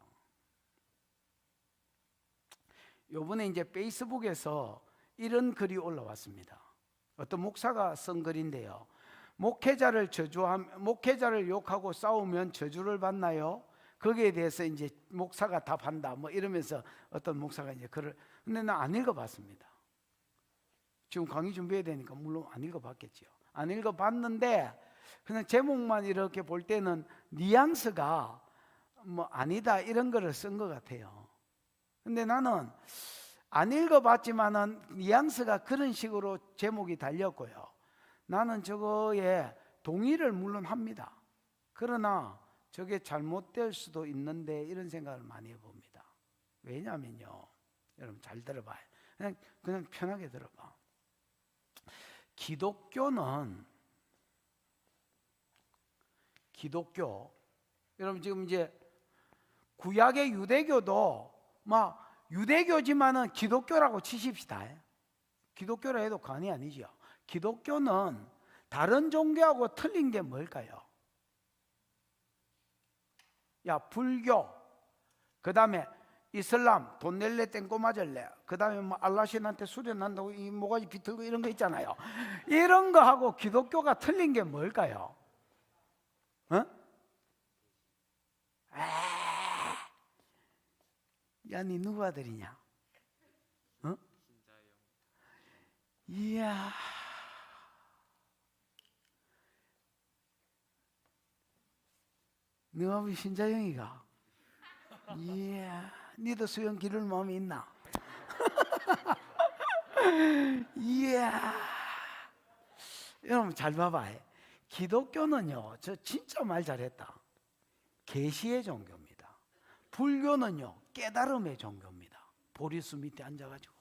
요번에 이제 페이스북에서 이런 글이 올라왔습니다. 어떤 목사가 쓴 글인데요. 목회자를 욕하고 싸우면 저주를 받나요? 거기에 대해서 이제 목사가 답한다 이러면서 어떤 목사가 이제 글을, 근데 나 안 읽어봤습니다. 지금 강의 준비해야 되니까 물론 안 읽어봤겠죠. 안 읽어봤는데 그냥 제목만 이렇게 볼 때는 뉘앙스가 아니다 이런 거를 쓴 것 같아요. 근데 나는 안 읽어봤지만은 뉘앙스가 그런 식으로 제목이 달렸고요. 나는 저거에 동의를 물론 합니다. 그러나 저게 잘못될 수도 있는데 이런 생각을 많이 해봅니다. 왜냐면요, 여러분 잘 들어봐요. 그냥 편하게 들어봐. 기독교는 기독교. 여러분 지금 이제 구약의 유대교도 막 유대교지만은 기독교라고 치십시다. 기독교라 해도 관이 아니죠. 기독교는 다른 종교하고 틀린 게 뭘까요? 야, 불교, 그 다음에 이슬람, 돈 낼래 땡꼬 맞을래, 그 다음에 뭐 알라신한테 수련한다고 이 모가지 비틀고 이런 거 있잖아요. 이런 거하고 기독교가 틀린 게 뭘까요? 어? 야, 니 누구 아들이냐? 어? 이야, 너 아버지 신자영이가? 이야, 니도 수영 기를 마음이 있나? 이야, 여러분 잘 봐봐. 기독교는요, 저 진짜 말 잘했다. 계시의 종교입니다. 불교는요, 깨달음의 종교입니다. 보리수 밑에 앉아가지고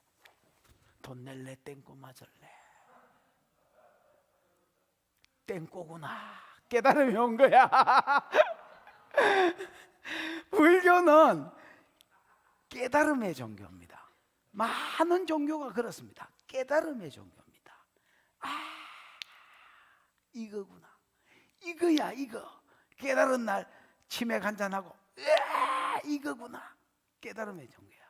돈 낼래 땡꼬 맞을래, 땡꼬구나, 깨달음이 온 거야. 불교는 깨달음의 종교입니다. 많은 종교가 그렇습니다. 깨달음의 종교입니다. 이거구나, 이거야, 이거. 깨달은 날 치맥 한잔하고 이거구나, 깨달음의 종교야.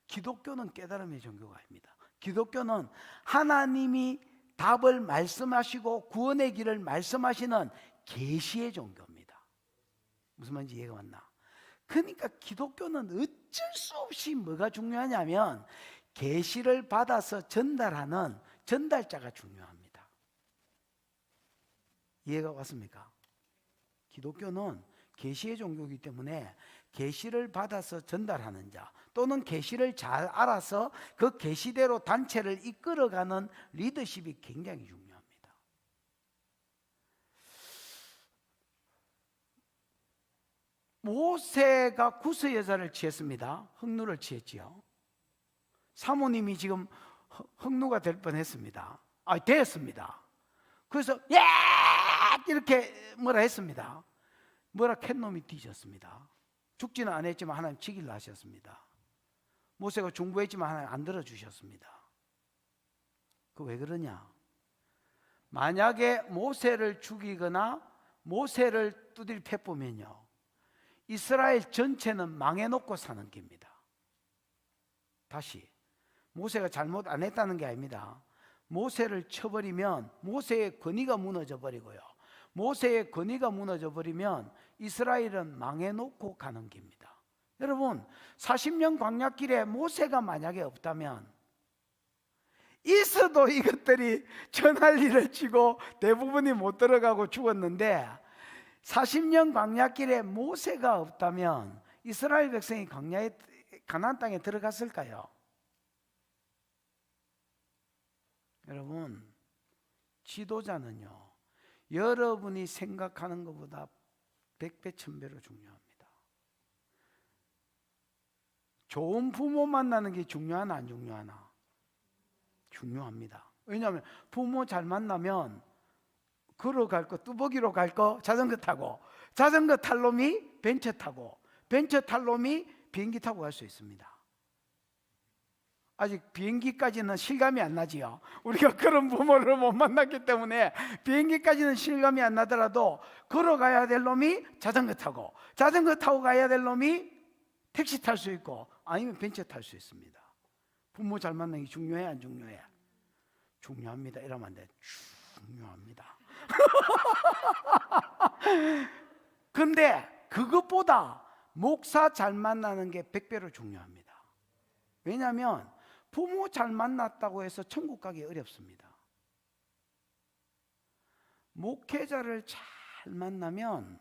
기독교는 깨달음의 종교가 아닙니다. 기독교는 하나님이 답을 말씀하시고 구원의 길을 말씀하시는 계시의 종교입니다. 무슨 말인지 이해가 왔나? 그러니까 기독교는 어쩔 수 없이 뭐가 중요하냐면 계시를 받아서 전달하는 전달자가 중요합니다. 이해가 왔습니까? 기독교는 계시의 종교이기 때문에 계시를 받아서 전달하는 자, 또는 계시를 잘 알아서 그 계시대로 단체를 이끌어가는 리더십이 굉장히 중요합니다. 모세가 구스 여자를 취했습니다. 흑누를 취했지요. 사모님이 지금 흑누가 될 뻔했습니다. 됐습니다. 그래서 이렇게 뭐라 했습니다. 뭐라 캔놈이 뒤졌습니다. 죽지는 않았지만 하나님 치기를 하셨습니다. 모세가 중보했지만 하나님 안 들어주셨습니다. 그 왜 그러냐? 만약에 모세를 죽이거나 모세를 두드려 패보면요, 이스라엘 전체는 망해놓고 사는 겁니다. 다시, 모세가 잘못 안 했다는 게 아닙니다. 모세를 쳐버리면 모세의 권위가 무너져 버리고요, 모세의 권위가 무너져 버리면 이스라엘은 망해놓고 가는 겁니다. 여러분, 40년 광야길에 모세가 만약에 없다면 있어도 이것들이 전할리를 치고 대부분이 못 들어가고 죽었는데, 40년 광야길에 모세가 없다면 이스라엘 백성이 광야에 가나안 땅에 들어갔을까요? 여러분, 지도자는요, 여러분이 생각하는 것보다 100배 1000배로 중요합니다. 좋은 부모 만나는 게 중요하나 안 중요하나? 중요합니다. 왜냐하면 부모 잘 만나면 걸어갈 거, 뚜벅이로 갈 거 자전거 타고, 자전거 탈 놈이 벤처 타고, 벤처 탈 놈이 비행기 타고 갈 수 있습니다. 아직 비행기까지는 실감이 안 나지요. 우리가 그런 부모를 못 만났기 때문에 비행기까지는 실감이 안 나더라도 걸어가야 될 놈이 자전거 타고, 자전거 타고 가야 될 놈이 택시 탈 수 있고, 아니면 벤처 탈 수 있습니다. 부모 잘 만나는 게 중요해 안 중요해? 중요합니다. 이러면 안 돼. 중요합니다. 근데 그것보다 목사 잘 만나는 게 100배로 중요합니다. 왜냐하면 부모 잘 만났다고 해서 천국 가기 어렵습니다. 목회자를 잘 만나면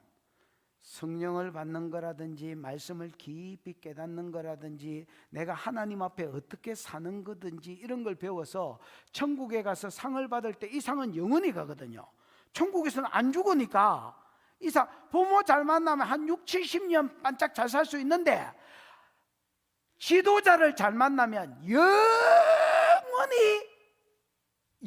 성령을 받는 거라든지 말씀을 깊이 깨닫는 거라든지 내가 하나님 앞에 어떻게 사는 거든지 이런 걸 배워서 천국에 가서 상을 받을 때 이 상은 영원히 가거든요. 천국에서는 안 죽으니까 이 상, 부모 잘 만나면 한 6, 70년 반짝 잘 살 수 있는데, 지도자를 잘 만나면 영원히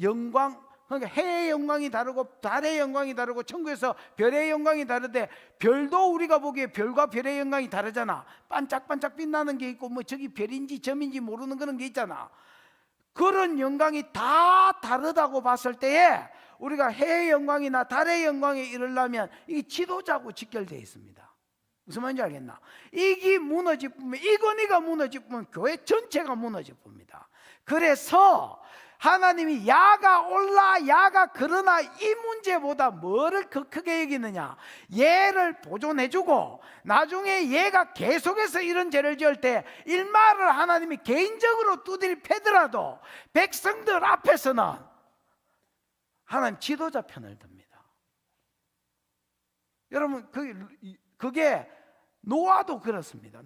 영광, 그러니까 해의 영광이 다르고 달의 영광이 다르고 천국에서 별의 영광이 다르되, 별도 우리가 보기에 별과 별의 영광이 다르잖아. 반짝반짝 빛나는 게 있고 뭐 저기 별인지 점인지 모르는 그런 게 있잖아. 그런 영광이 다 다르다고 봤을 때에 우리가 해의 영광이나 달의 영광에 이르려면 이게 지도자하고 직결되어 있습니다. 무슨 말인지 알겠나? 이게 무너지면, 이건희가 무너지면 교회 전체가 무너질 겁니다. 그래서 하나님이 야가 올라 야가 그러나 이 문제보다 뭐를 더 크게 여기느냐, 얘를 보존해주고 나중에 얘가 계속해서 이런 죄를 지을 때 일말을 하나님이 개인적으로 두드려 패더라도 백성들 앞에서는 하나님 지도자 편을 듭니다. 여러분, 그게 노아도 그렇습니다.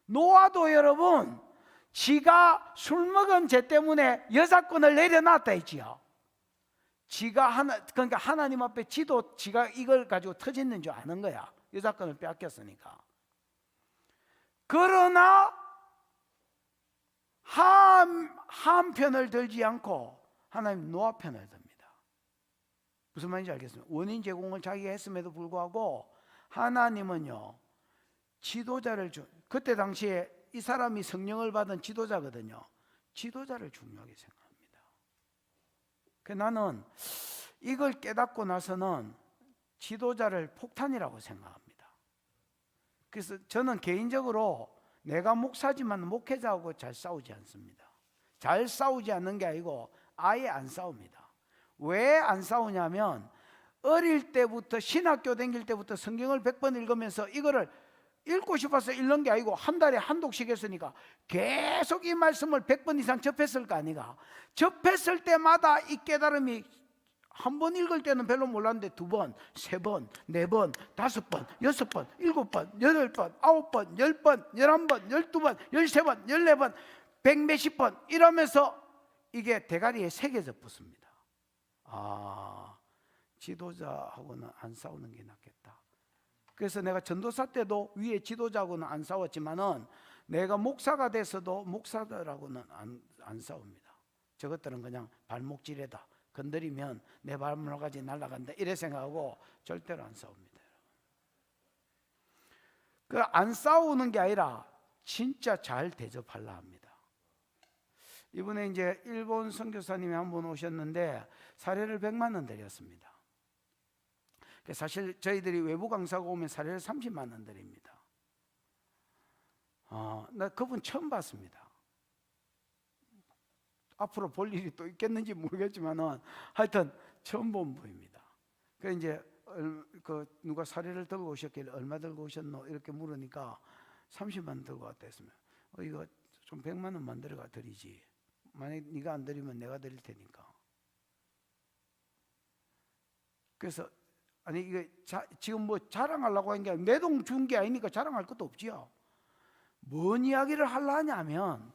노아도 여러분, 지가 술 먹은 죄 때문에 여자권을 내려놨다 했지요. 그러니까 하나님 앞에 지가 이걸 가지고 터졌는 줄 아는 거야. 여자권을 빼앗겼으니까. 그러나 함 편을 들지 않고 하나님 노아 편을 듭니다. 무슨 말인지 알겠습니까? 원인 제공을 자기가 했음에도 불구하고 하나님은요, 지도자를 그때 당시에 이 사람이 성령을 받은 지도자거든요. 지도자를 중요하게 생각합니다. 나는 이걸 깨닫고 나서는 지도자를 폭탄이라고 생각합니다. 그래서 저는 개인적으로 내가 목사지만 목회자하고 잘 싸우지 않습니다. 잘 싸우지 않는 게 아니고 아예 안 싸웁니다. 왜 안 싸우냐면, 어릴 때부터 신학교 다닐 때부터 성경을 100번 읽으면서 이거를 읽고 싶어서 읽는 게 아니고 한 달에 한 독씩 했으니까 계속 이 말씀을 100번 이상 접했을 거 아니가. 접했을 때마다 이 깨달음이 한 번 읽을 때는 별로 몰랐는데 2번, 3번, 4번, 5번, 6번, 7번, 8번, 9번, 10번, 11번, 12번, 13번, 14번, 100몇십 번 이러면서 이게 대가리에 새겨져 붙습니다. 지도자하고는 안 싸우는 게 낫겠다. 그래서 내가 전도사 때도 위에 지도자하고는 안 싸웠지만은 내가 목사가 돼서도 목사들하고는 안 싸웁니다. 저것들은 그냥 발목질해다. 건드리면 내 발목까지 날아간다. 이래 생각하고 절대로 안 싸웁니다. 그 안 싸우는 게 아니라 진짜 잘 대접하려 합니다. 이번에 이제 일본 선교사님이 한 분 오셨는데 사례를 100만 원 드렸습니다. 사실 저희들이 외부 강사가 오면 사례를 30만 원 드립니다. 나 그분 처음 봤습니다. 앞으로 볼 일이 또 있겠는지 모르겠지만은 하여튼 처음 본 분입니다. 그 이제 누가 사례를 들고 오셨길래 얼마 들고 오셨노 이렇게 물으니까 30만 원 들고 왔다 했으면 이거 좀 100만 원 만들어가 드리지. 만약 네가 안 드리면 내가 드릴 테니까. 그래서 아니 이게 지금 뭐 자랑하려고 한 게 아니라 내 돈 준 게 아니니까 자랑할 것도 없지요. 뭔 이야기를 하려 하냐면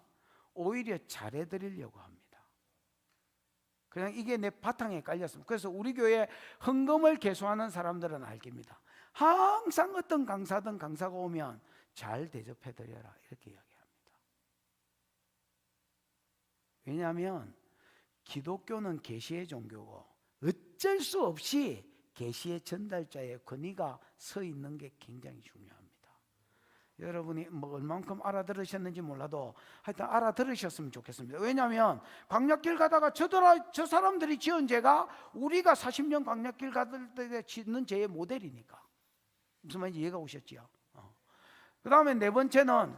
오히려 잘해드리려고 합니다. 그냥 이게 내 바탕에 깔렸습니다. 그래서 우리 교회 헌금을 개수하는 사람들은 알깁니다. 항상 어떤 강사든 강사가 오면 잘 대접해드려라 이렇게 이야기합니다. 왜냐하면 기독교는 계시의 종교고 어쩔 수 없이 계시의 전달자의 권위가 서 있는 게 굉장히 중요합니다. 여러분이 뭐 얼만큼 알아들으셨는지 몰라도 하여튼 알아들으셨으면 좋겠습니다. 왜냐하면 광약길 가다가 저 사람들이 지은 죄가 우리가 40년 광약길 가들 때 짓는 죄의 모델이니까. 무슨 말인지 이해가 오셨지요? 그 다음에 네 번째는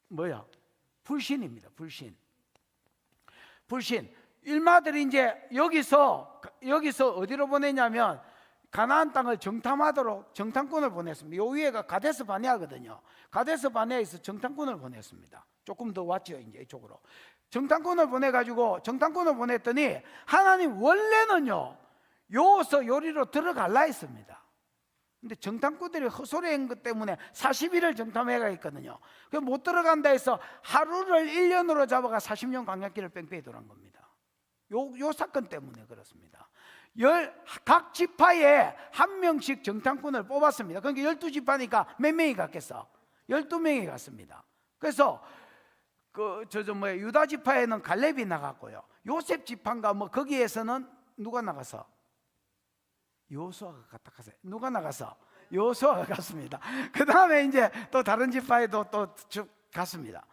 뭐야? 불신입니다. 불신. 일마들이 이제 여기서 어디로 보내냐면 가나안 땅을 정탐하도록 정탐꾼을 보냈습니다. 요 위에가 가데스 바네아거든요. 가데스 바네아에서 정탐꾼을 보냈습니다. 조금 더 왔죠, 이제 이쪽으로. 정탐꾼을 보냈더니 하나님 원래는요 요서 요리로 들어갈라 했습니다. 근데 정탐꾼들이 헛소리한 것 때문에 40일을 정탐해가 있거든요. 그래서 못 들어간다 해서 하루를 1년으로 잡아가 40년 광야길을 뺑뺑이 돌아간 겁니다. 요 사건 때문에 그렇습니다. 각 지파에 한 명씩 정탐꾼을 뽑았습니다. 그러니까 12지파니까 몇 명이 갔겠어? 12명이 갔습니다. 그래서 유다 지파에는 갈렙이 나갔고요. 요셉 지파인가 뭐 거기에서는 누가 나가서? 여호수아가 갔어요. 누가 나가서? 여호수아가 갔습니다. 그 다음에 이제 또 다른 지파에도 또 쭉 갔습니다.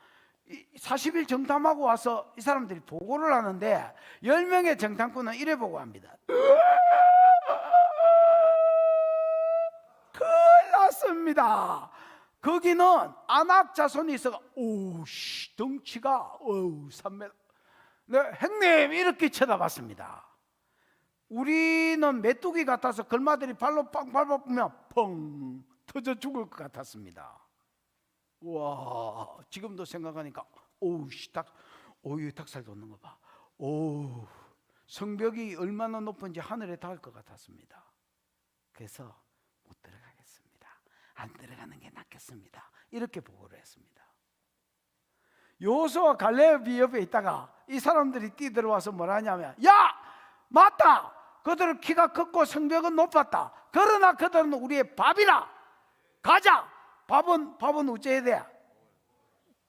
40일 정탐하고 와서 이 사람들이 보고를 하는데 10명의 정탐꾼은 이래 보고합니다. 큰일 났습니다. 거기는 아낙 자손이 있어가 덩치가 3m. 네, 형님 이렇게 쳐다봤습니다. 우리는 메뚜기 같아서 걸마들이 발로 빵 밟아보면 펑 터져 죽을 것 같았습니다. 와, 지금도 생각하니까 닭살 돋는 거 봐. 성벽이 얼마나 높은지 하늘에 닿을 것 같았습니다. 그래서 못 들어가겠습니다. 안 들어가는 게 낫겠습니다. 이렇게 보고를 했습니다. 여호수아와 갈렙이 옆에 있다가 이 사람들이 뛰들어와서 뭐라 하냐면, 야, 맞다, 그들은 키가 컸고 성벽은 높았다. 그러나 그들은 우리의 밥이라. 가자. 밥은 어째야 돼?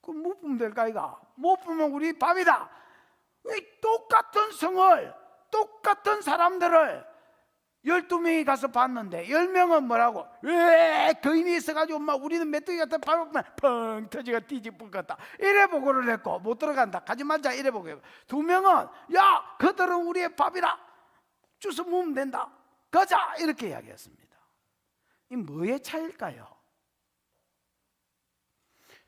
그럼 못 보면 될까 이가? 못 보면 우리 밥이다. 이 똑같은 성을, 똑같은 사람들을 12명이 가서 봤는데 10명은 뭐라고? 왜 거인이 있어가지고 막 우리는 메뚜기 같은 밟으면 펑 터지가 뒤집을 것 같다. 이래 보고를 했고 못 들어간다. 가지 말자. 이래 보고. 2명은 야, 그들은 우리의 밥이라. 주워 먹으면 된다. 가자. 이렇게 이야기했습니다. 이 뭐의 차일까요?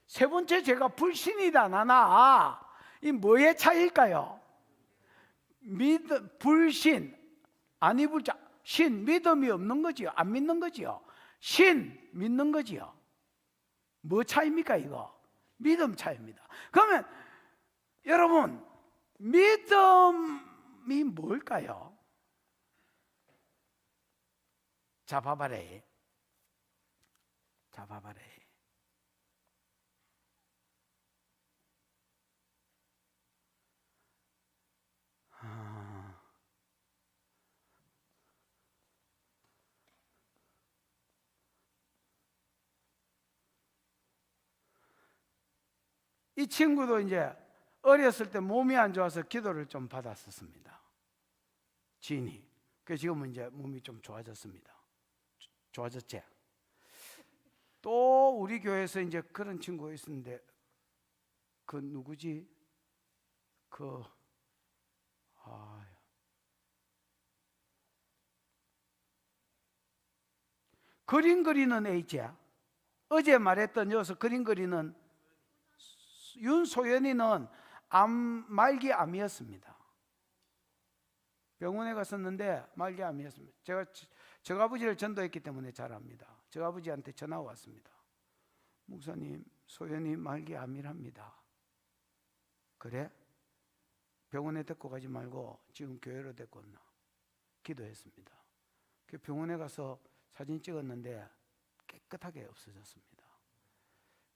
세 번째 죄가 불신이다 나나. 이 뭐의 차일까요? 불신, 아니 불자, 신, 믿음이 없는 거지요. 안 믿는 거지요. 신, 믿는 거지요. 뭐 차입니까 이거? 믿음 차입니다. 그러면 여러분, 믿음이 뭘까요? 자, 봐봐래. 이 친구도 이제 어렸을 때 몸이 안 좋아서 기도를 좀 받았었습니다. 지인이. 그래서 지금은 이제 몸이 좀 좋아졌습니다. 좋아졌지? 또 우리 교회에서 이제 그런 친구가 있었는데, 그 누구지? 그림 그리는 H야. 어제 말했던 녀석 그림 그리는 윤소연이는 말기암이었습니다. 병원에 갔었는데 말기암이었습니다. 제가 아버지를 전도했기 때문에 잘 압니다. 제가 아버지한테 전화가 왔습니다. 목사님, 소연이 말기암이랍니다. 그래? 병원에 데리고 가지 말고 지금 교회로 데리고 온나. 기도했습니다. 병원에 가서 사진 찍었는데 깨끗하게 없어졌습니다.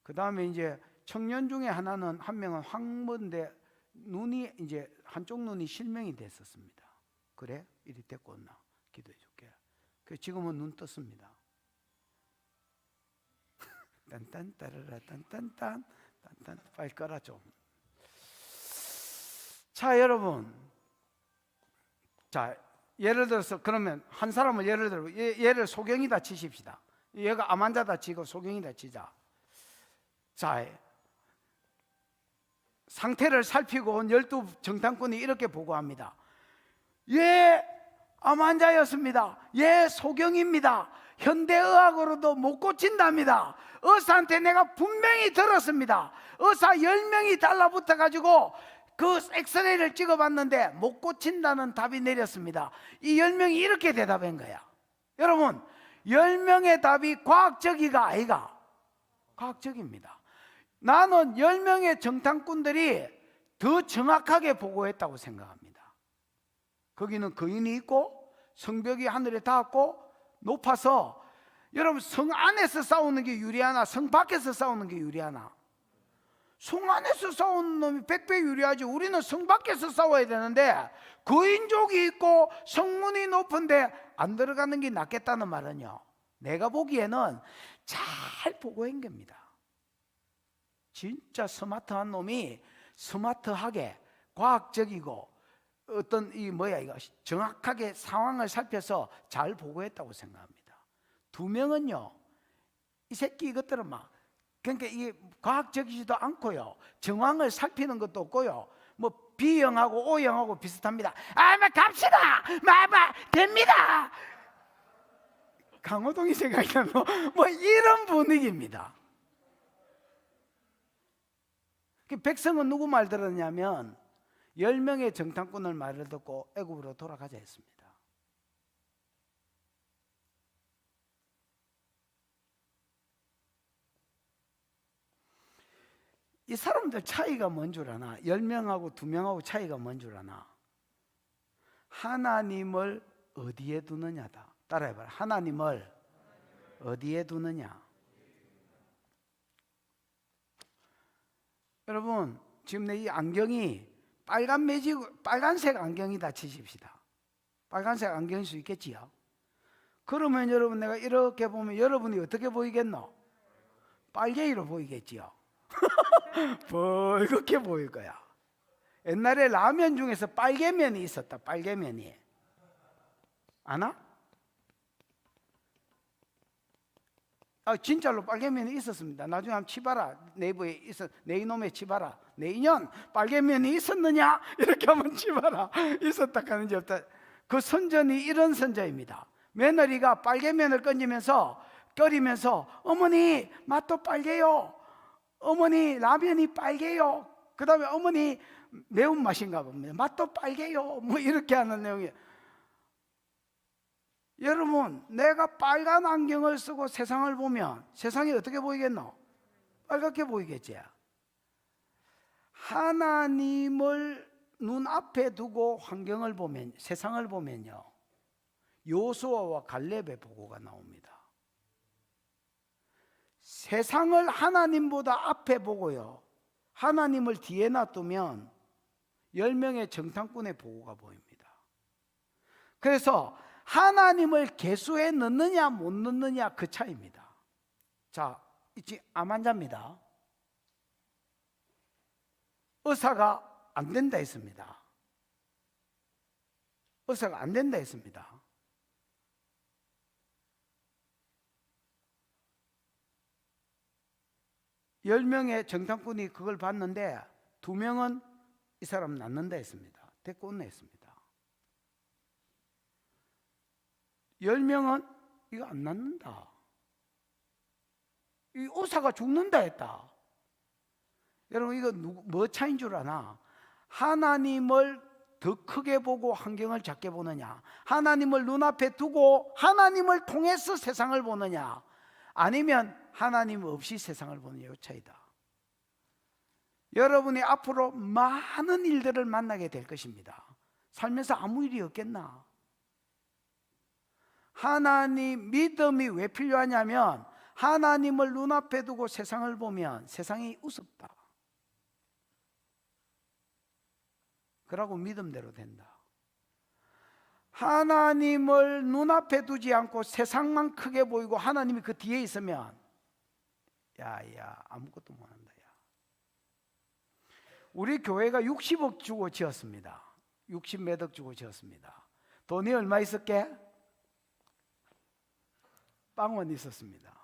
그 다음에 이제 청년 중에 한 명은 황모인데 눈이 이제 한쪽 눈이 실명이 됐었습니다. 그래? 이리 데리고 온나. 기도해 줄게. 지금은 눈 떴습니다. 딴딴 따라라 딴딴딴 딴딴. 빨리 꺼라 좀. 자, 여러분, 자, 예를 들어서 그러면 한 사람을 예를 들어 얘를 소경이다 치십시다. 얘가 암 환자다 치고 소경이다 치자. 자, 상태를 살피고 온 12 정탐꾼이 이렇게 보고합니다. 얘 암 환자였습니다. 얘 소경입니다. 현대의학으로도 못 고친답니다. 의사한테 내가 분명히 들었습니다. 의사 10명이 달라붙어 가지고 그 엑스레이를 찍어봤는데 못 고친다는 답이 내렸습니다. 이 10명이 이렇게 대답한 거야. 여러분, 10명의 답이 과학적이가 아이가? 과학적입니다. 나는 10명의 정탐꾼들이 더 정확하게 보고했다고 생각합니다. 거기는 거인이 있고 성벽이 하늘에 닿았고 높아서, 여러분, 성 안에서 싸우는 게 유리하나 성 밖에서 싸우는 게 유리하나? 성 안에서 싸우는 놈이 100배 유리하지. 우리는 성 밖에서 싸워야 되는데 거인족이 있고 성문이 높은데 안 들어가는 게 낫겠다는 말은요, 내가 보기에는 잘 보고한 겁니다. 진짜 스마트한 놈이 스마트하게 과학적이고 어떤 이거 정확하게 상황을 살펴서 잘 보고했다고 생각합니다. 두 명은요, 이 새끼 이것들은 막 그러니까 이게 과학적이지도 않고요, 정황을 살피는 것도 없고요, 뭐 B형하고 O형하고 비슷합니다. 뭐 갑시다, 됩니다. 강호동이 생각이 나는 뭐 이런 분위기입니다. 백성은 누구 말 들었냐면 10명의 정탐꾼을 말을 듣고 애굽으로 돌아가자 했습니다. 이 사람들 차이가 뭔 줄 아나? 10명하고 2명하고 차이가 뭔 줄 아나? 하나님을 어디에 두느냐다. 따라해봐라. 하나님을 어디에 두느냐? 여러분, 지금 내 이 안경이 빨간색 안경이다 치십시다. 빨간색 안경일 수 있겠지요? 그러면 여러분, 내가 이렇게 보면 여러분이 어떻게 보이겠노? 빨개이로 보이겠지요? 벌겋게 보일 거야. 옛날에 라면 중에서 빨개면이 있었다. 빨개면이 아나? 진짜로 빨개면이 있었습니다. 나중에 한번 치봐라. 네이버에 있어. 내 이놈의 치봐라. 내 인연 빨개면이 있었느냐? 이렇게 한번 치봐라. 있었다 하는지 없다. 그 선전이 이런 선전입니다. 며느리가 빨개면을 건지면서 끓이면서, 어머니 맛도 빨개요. 어머니 라면이 빨개요. 그 다음에 어머니 매운맛인가 봅니다. 맛도 빨개요. 뭐 이렇게 하는 내용이에요. 여러분, 내가 빨간 안경을 쓰고 세상을 보면 세상이 어떻게 보이겠노? 빨갛게 보이겠지. 하나님을 눈앞에 두고 환경을 보면, 세상을 보면요, 요수아와 갈렙의 보고가 나옵니다. 세상을 하나님보다 앞에 보고요, 하나님을 뒤에 놔두면 10명의 정탐꾼의 보고가 보입니다. 그래서 하나님을 계수에 넣느냐 못 넣느냐 그 차이입니다. 자, 이제 암 환자입니다. 의사가 안 된다 했습니다. 의사가 안 된다 했습니다. 열 명의 정탐꾼이 그걸 봤는데 2명은 이 사람 낫는다 했습니다. 데리고 온다 했습니다. 10명은 이거 안 낫는다, 이 의사가 죽는다 했다. 여러분, 이거 뭐 차이인 줄 아나? 하나님을 더 크게 보고 환경을 작게 보느냐, 하나님을 눈앞에 두고 하나님을 통해서 세상을 보느냐, 아니면 하나님 없이 세상을 보느냐, 이 차이다. 여러분이 앞으로 많은 일들을 만나게 될 것입니다. 살면서 아무 일이 없겠나? 하나님 믿음이 왜 필요하냐면, 하나님을 눈앞에 두고 세상을 보면 세상이 우습다, 그러고 믿음대로 된다. 하나님을 눈앞에 두지 않고 세상만 크게 보이고 하나님이 그 뒤에 있으면 야 아무것도 못한다. 야. 우리 교회가 60억 주고 지었습니다. 60몇 억 주고 지었습니다. 돈이 얼마 있었게? 빵원 있었습니다.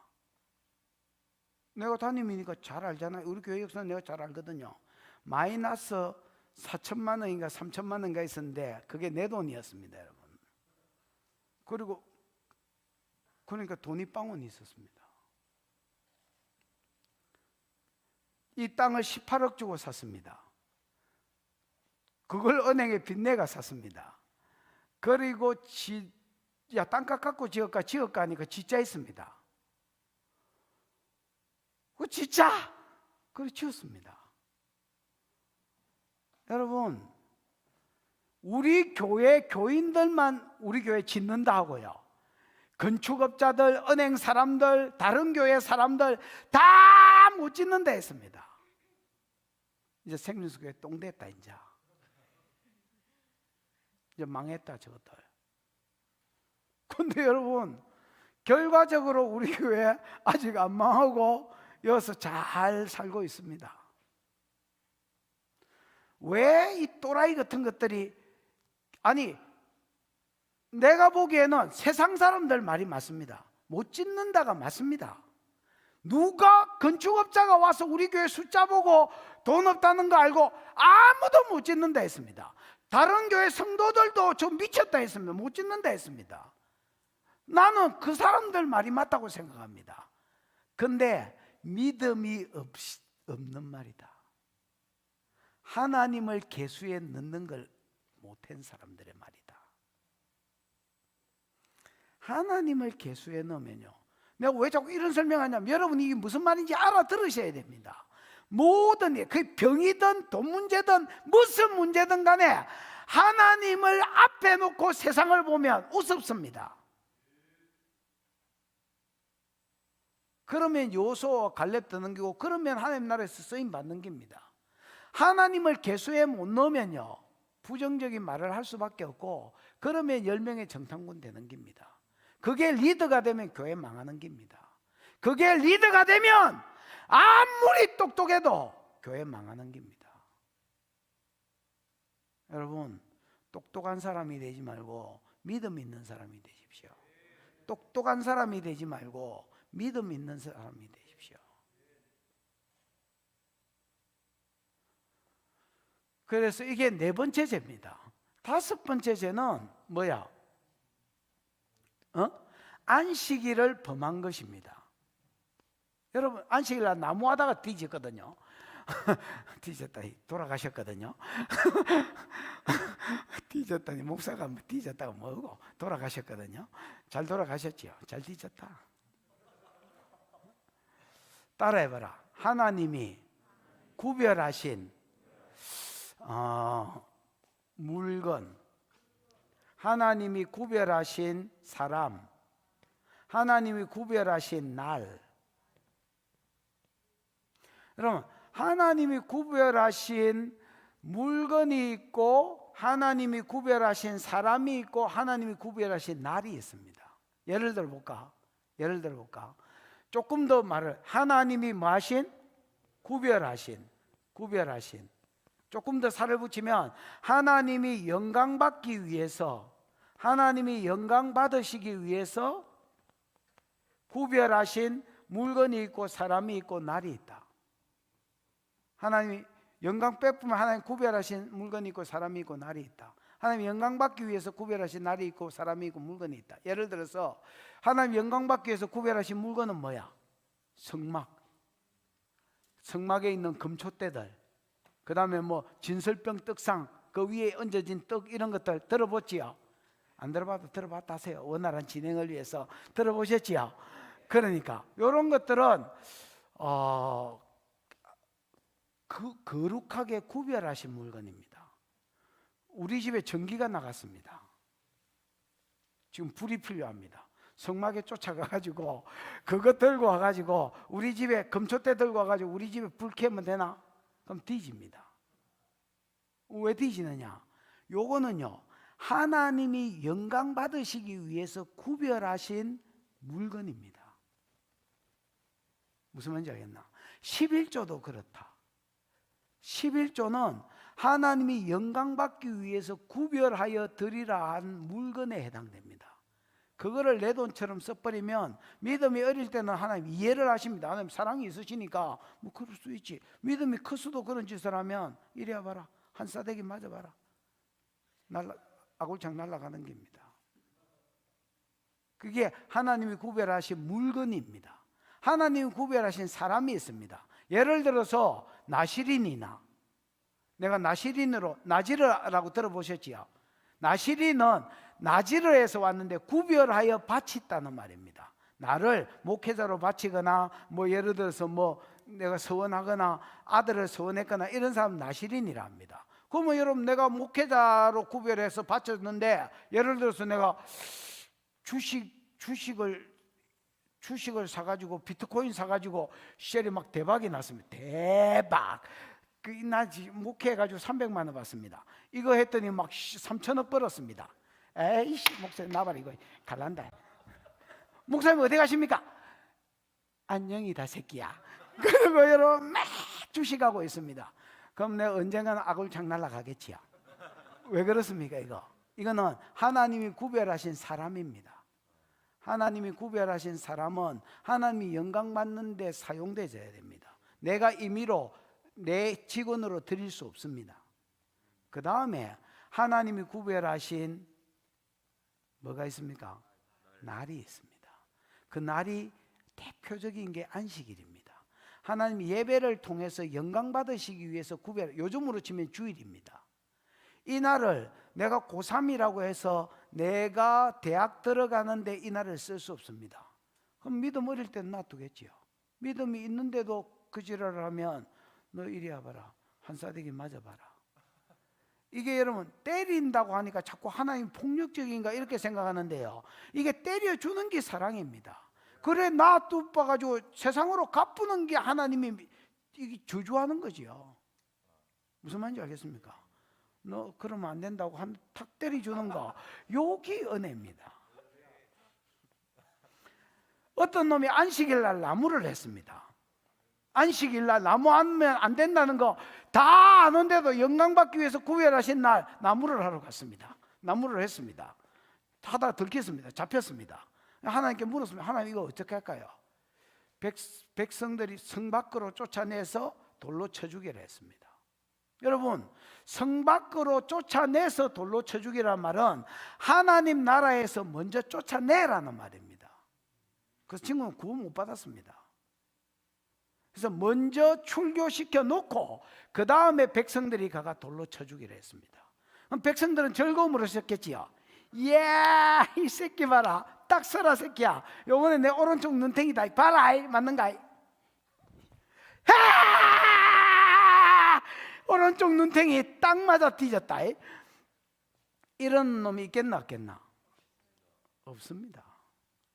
내가 담임이니까 잘 알잖아요. 우리 교회 역사는 내가 잘 알거든요. 마이너스 4천만 원인가 3천만 원인가 있었는데 그게 내 돈이었습니다, 여러분. 그리고 그러니까 돈이 빵원이 있었습니다. 이 땅을 18억 주고 샀습니다. 그걸 은행에 빚내가 샀습니다. 그리고 땅값 갖고 지을까 하니까 진짜 있습니다. 그 진짜 그래 지었습니다. 여러분, 우리 교회 교인들만 우리 교회 짓는다 하고요, 건축업자들, 은행 사람들, 다른 교회 사람들 다 못 짓는다 했습니다. 이제 생명수교회 똥 됐다. 이제 망했다 저것들. 근데 여러분, 결과적으로 우리 교회 아직 안 망하고 여기서 잘 살고 있습니다. 왜 이 또라이 같은 것들이, 아니 내가 보기에는 세상 사람들 말이 맞습니다. 못 짓는다가 맞습니다. 누가 건축업자가 와서 우리 교회 숫자 보고 돈 없다는 거 알고 아무도 못 짓는다 했습니다. 다른 교회 성도들도 좀 미쳤다 했습니다. 못 짓는다 했습니다. 나는 그 사람들 말이 맞다고 생각합니다. 근데 믿음이 없는 말이다. 하나님을 계수에 넣는 걸 못한 사람들의 말이다. 하나님을 계수에 넣으면요, 내가 왜 자꾸 이런 설명하냐면 여러분이 이게 무슨 말인지 알아들으셔야 됩니다. 모든 그 병이든 돈 문제든 무슨 문제든 간에 하나님을 앞에 놓고 세상을 보면 우습습니다. 그러면 요소와 갈렙 드는 거고, 그러면 하나님 나라에서 쓰임 받는 겁니다. 하나님을 계수에 못 넣으면요 부정적인 말을 할 수밖에 없고, 그러면 10명의 정탐꾼 되는 겁니다. 그게 리더가 되면 교회 망하는 겁니다. 그게 리더가 되면 아무리 똑똑해도 교회 망하는 겁니다. 여러분, 똑똑한 사람이 되지 말고 믿음 있는 사람이 되십시오. 똑똑한 사람이 되지 말고 믿음 있는 사람이 되십시오. 그래서 이게 네 번째 죄입니다. 다섯 번째 죄는 뭐야? 안식일을 범한 것입니다. 여러분, 안식일 날 나무하다가 뒤졌거든요. 뒤졌다, 돌아가셨거든요. 뒤졌다니, 목사가 뒤졌다가 뭐고 돌아가셨거든요. 잘 돌아가셨지요? 잘 뒤졌다. 따라해봐라. 하나님이 구별하신 물건, 하나님이 구별하신 사람, 하나님이 구별하신 날. 여러분, 하나님이 구별하신 물건이 있고 하나님이 구별하신 사람이 있고 하나님이 구별하신 날이 있습니다. 예를 들어 볼까? 조금 더 말을, 하나님이 뭐 하신? 구별하신. 조금 더 살을 붙이면 하나님이 영광 받기 위해서, 하나님이 영광 받으시기 위해서 구별하신 물건이 있고 사람이 있고 날이 있다. 하나님이 영광 빼쁘면 하나님 구별하신 물건이 있고 사람이 있고 날이 있다. 하나님 영광 받기 위해서 구별하신 날이 있고 사람이 있고 물건이 있다. 예를 들어서 하나님 영광 받기 위해서 구별하신 물건은 뭐야? 성막. 성막에 있는 금촛대들, 그 다음에 뭐 진설병 떡상, 그 위에 얹어진 떡, 이런 것들 들어보지요? 안 들어봐도 들어봤다 하세요. 원활한 진행을 위해서 들어보셨지요? 그러니까 이런 것들은 거룩하게 구별하신 물건입니다. 우리 집에 전기가 나갔습니다. 지금 불이 필요합니다. 성막에 쫓아가가지고 그거 들고 와가지고 우리 집에 금촛대 들고 와가지고 우리 집에 불 켜면 되나? 그럼 뒤집니다. 왜 뒤지느냐? 요거는요, 하나님이 영광 받으시기 위해서 구별하신 물건입니다. 무슨 말인지 알겠나? 11조도 그렇다. 11조는 하나님이 영광 받기 위해서 구별하여 드리라 한 물건에 해당됩니다. 그거를 내 돈처럼 써버리면, 믿음이 어릴 때는 하나님 이해를 하십니다. 하나님 사랑이 있으시니까 뭐 그럴 수 있지. 믿음이 클수도 그런 짓을 하면 이래 봐라, 한 싸대기 맞아봐라, 아굴창 날아가는 겁니다. 그게 하나님이 구별하신 물건입니다. 하나님이 구별하신 사람이 있습니다. 예를 들어서 나시린이나, 내가 나시린으로, 나지르라고 들어보셨지요? 나시린은 나지르에서 왔는데 구별하여 바쳤다는 말입니다. 나를 목회자로 바치거나 뭐 예를 들어서 뭐 내가 서원하거나 아들을 서원했거나 이런 사람 나시린이라 합니다. 그러면 여러분, 내가 목회자로 구별해서 바쳤는데 예를 들어서 내가 주식을 사가지고 비트코인 사가지고 쉘이 막 대박이 났습니다. 대박! 나 목회해가지고 300만 원 받습니다. 이거 했더니 막 3천억 벌었습니다. 에이씨, 목사님 나봐라, 이거 갈란다. 목사님 어디 가십니까? 안녕이다 새끼야. 그리고 여러분 막 주식하고 있습니다. 그럼 내가 언젠가는 아굴창 날아가겠지요. 왜 그렇습니까? 이거는 하나님이 구별하신 사람입니다. 하나님이 구별하신 사람은 하나님이 영광 받는 데 사용되어야 됩니다. 내가 임의로 내 직원으로 드릴 수 없습니다. 그 다음에 하나님이 구별하신 뭐가 있습니까? 날이 있습니다. 그 날이 대표적인 게 안식일입니다. 하나님 예배를 통해서 영광 받으시기 위해서 요즘으로 치면 주일입니다. 이 날을 내가 고3이라고 해서 내가 대학 들어가는데 이 날을 쓸 수 없습니다. 그럼 믿음 어릴 때는 놔두겠지요. 믿음이 있는데도 그 지랄을 하면 너 이리 와봐라, 한사대기 맞아봐라. 이게 여러분 때린다고 하니까 자꾸 하나님 폭력적인가 이렇게 생각하는데요, 이게 때려주는 게 사랑입니다. 그래 놔둬가지고 세상으로 갚는 게 하나님이 이게 저주하는 거지요. 무슨 말인지 알겠습니까? 너 그러면 안 된다고 한 탁 때려주는 거, 여기 은혜입니다. 어떤 놈이 안식일 날 나무를 했습니다. 안식일 날 나무 하면 안 된다는 거 다 아는데도 영광받기 위해서 구별하신 날 나무를 하러 갔습니다. 나무를 했습니다. 하다가 들켰습니다. 잡혔습니다. 하나님께 물었습니다. 하나님 이거 어떻게 할까요? 백성들이 성 밖으로 쫓아내서 돌로 쳐 죽이라 했습니다. 여러분, 성 밖으로 쫓아내서 돌로 쳐 죽이라는 말은 하나님 나라에서 먼저 쫓아내라는 말입니다. 그래서 친구는 구원 못 받았습니다. 그래서 먼저 출교시켜 놓고 그 다음에 백성들이 가가 돌로 쳐 죽이라 했습니다. 그럼 백성들은 즐거움으로 시작했지요. 이야, 이 새끼 봐라, 딱 서라 새끼야, 요번에 내 오른쪽 눈탱이다, 봐라, 맞는가? 오른쪽 눈탱이 딱 맞아 뒤졌다. 이런 놈이 있겠나 없겠나? 없습니다.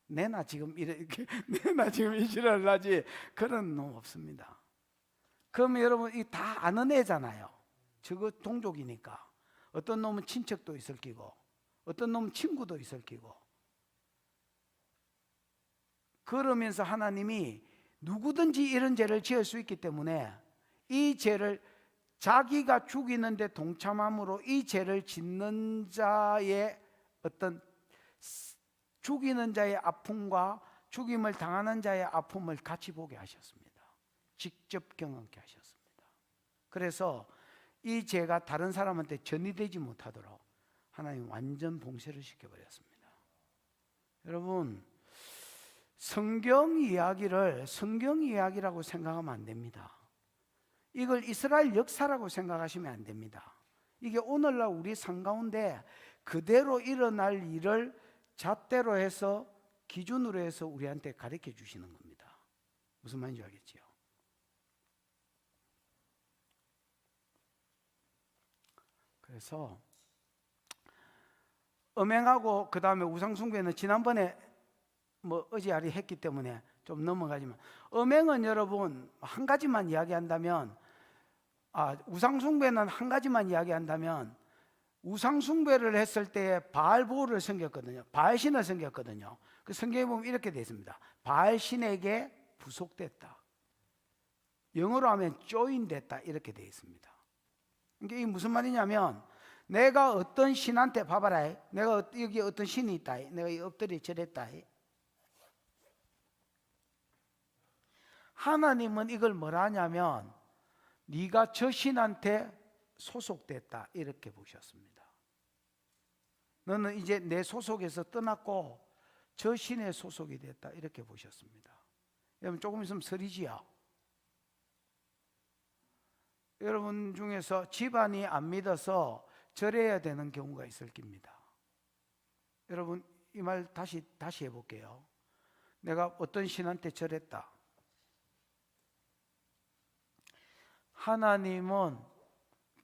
내나 지금 이렇게 내나 지금 이 지랄을 하지 그런 놈 없습니다. 그러면 여러분 이 다 아는 애잖아요. 저거 동족이니까. 어떤 놈은 친척도 있을 끼고 어떤 놈은 친구도 있을 끼고. 그러면서 하나님이 누구든지 이런 죄를 지을 수 있기 때문에 이 죄를 자기가 죽이는데 동참함으로 이 죄를 짓는 자의 어떤 죽이는 자의 아픔과 죽임을 당하는 자의 아픔을 같이 보게 하셨습니다. 직접 경험케 하셨습니다. 그래서 이 죄가 다른 사람한테 전이되지 못하도록 하나님 완전 봉쇄를 시켜버렸습니다. 여러분, 성경 이야기를 성경 이야기라고 생각하면 안 됩니다. 이걸 이스라엘 역사라고 생각하시면 안 됩니다. 이게 오늘날 우리 삶 가운데 그대로 일어날 일을 잣대로 해서 기준으로 해서 우리한테 가르쳐 주시는 겁니다. 무슨 말인지 알겠지요? 그래서 음행하고 그 다음에 우상숭배는 지난번에 뭐 어지아리 했기 때문에 좀 넘어가지만, 음행은 여러분 한 가지만 이야기한다면, 우상숭배는 한 가지만 이야기한다면, 우상숭배를 했을 때 바알보를 섬겼거든요. 바알신을 섬겼거든요. 그 성경에 보면 이렇게 되어 있습니다. 바알신에게 부속됐다. 영어로 하면 join됐다 이렇게 되어 있습니다. 이게 무슨 말이냐면, 내가 어떤 신한테 봐봐라, 내가 여기 어떤 신이 있다, 내가 이 엎드려 절했다. 하나님은 이걸 뭐라 하냐면 네가 저 신한테 소속됐다 이렇게 보셨습니다. 너는 이제 내 소속에서 떠났고 저 신의 소속이 됐다 이렇게 보셨습니다. 여러분 조금 있으면 설이지요. 여러분 중에서 집안이 안 믿어서 절해야 되는 경우가 있을 겁니다. 여러분 이 말 다시 해볼게요. 내가 어떤 신한테 절했다. 하나님은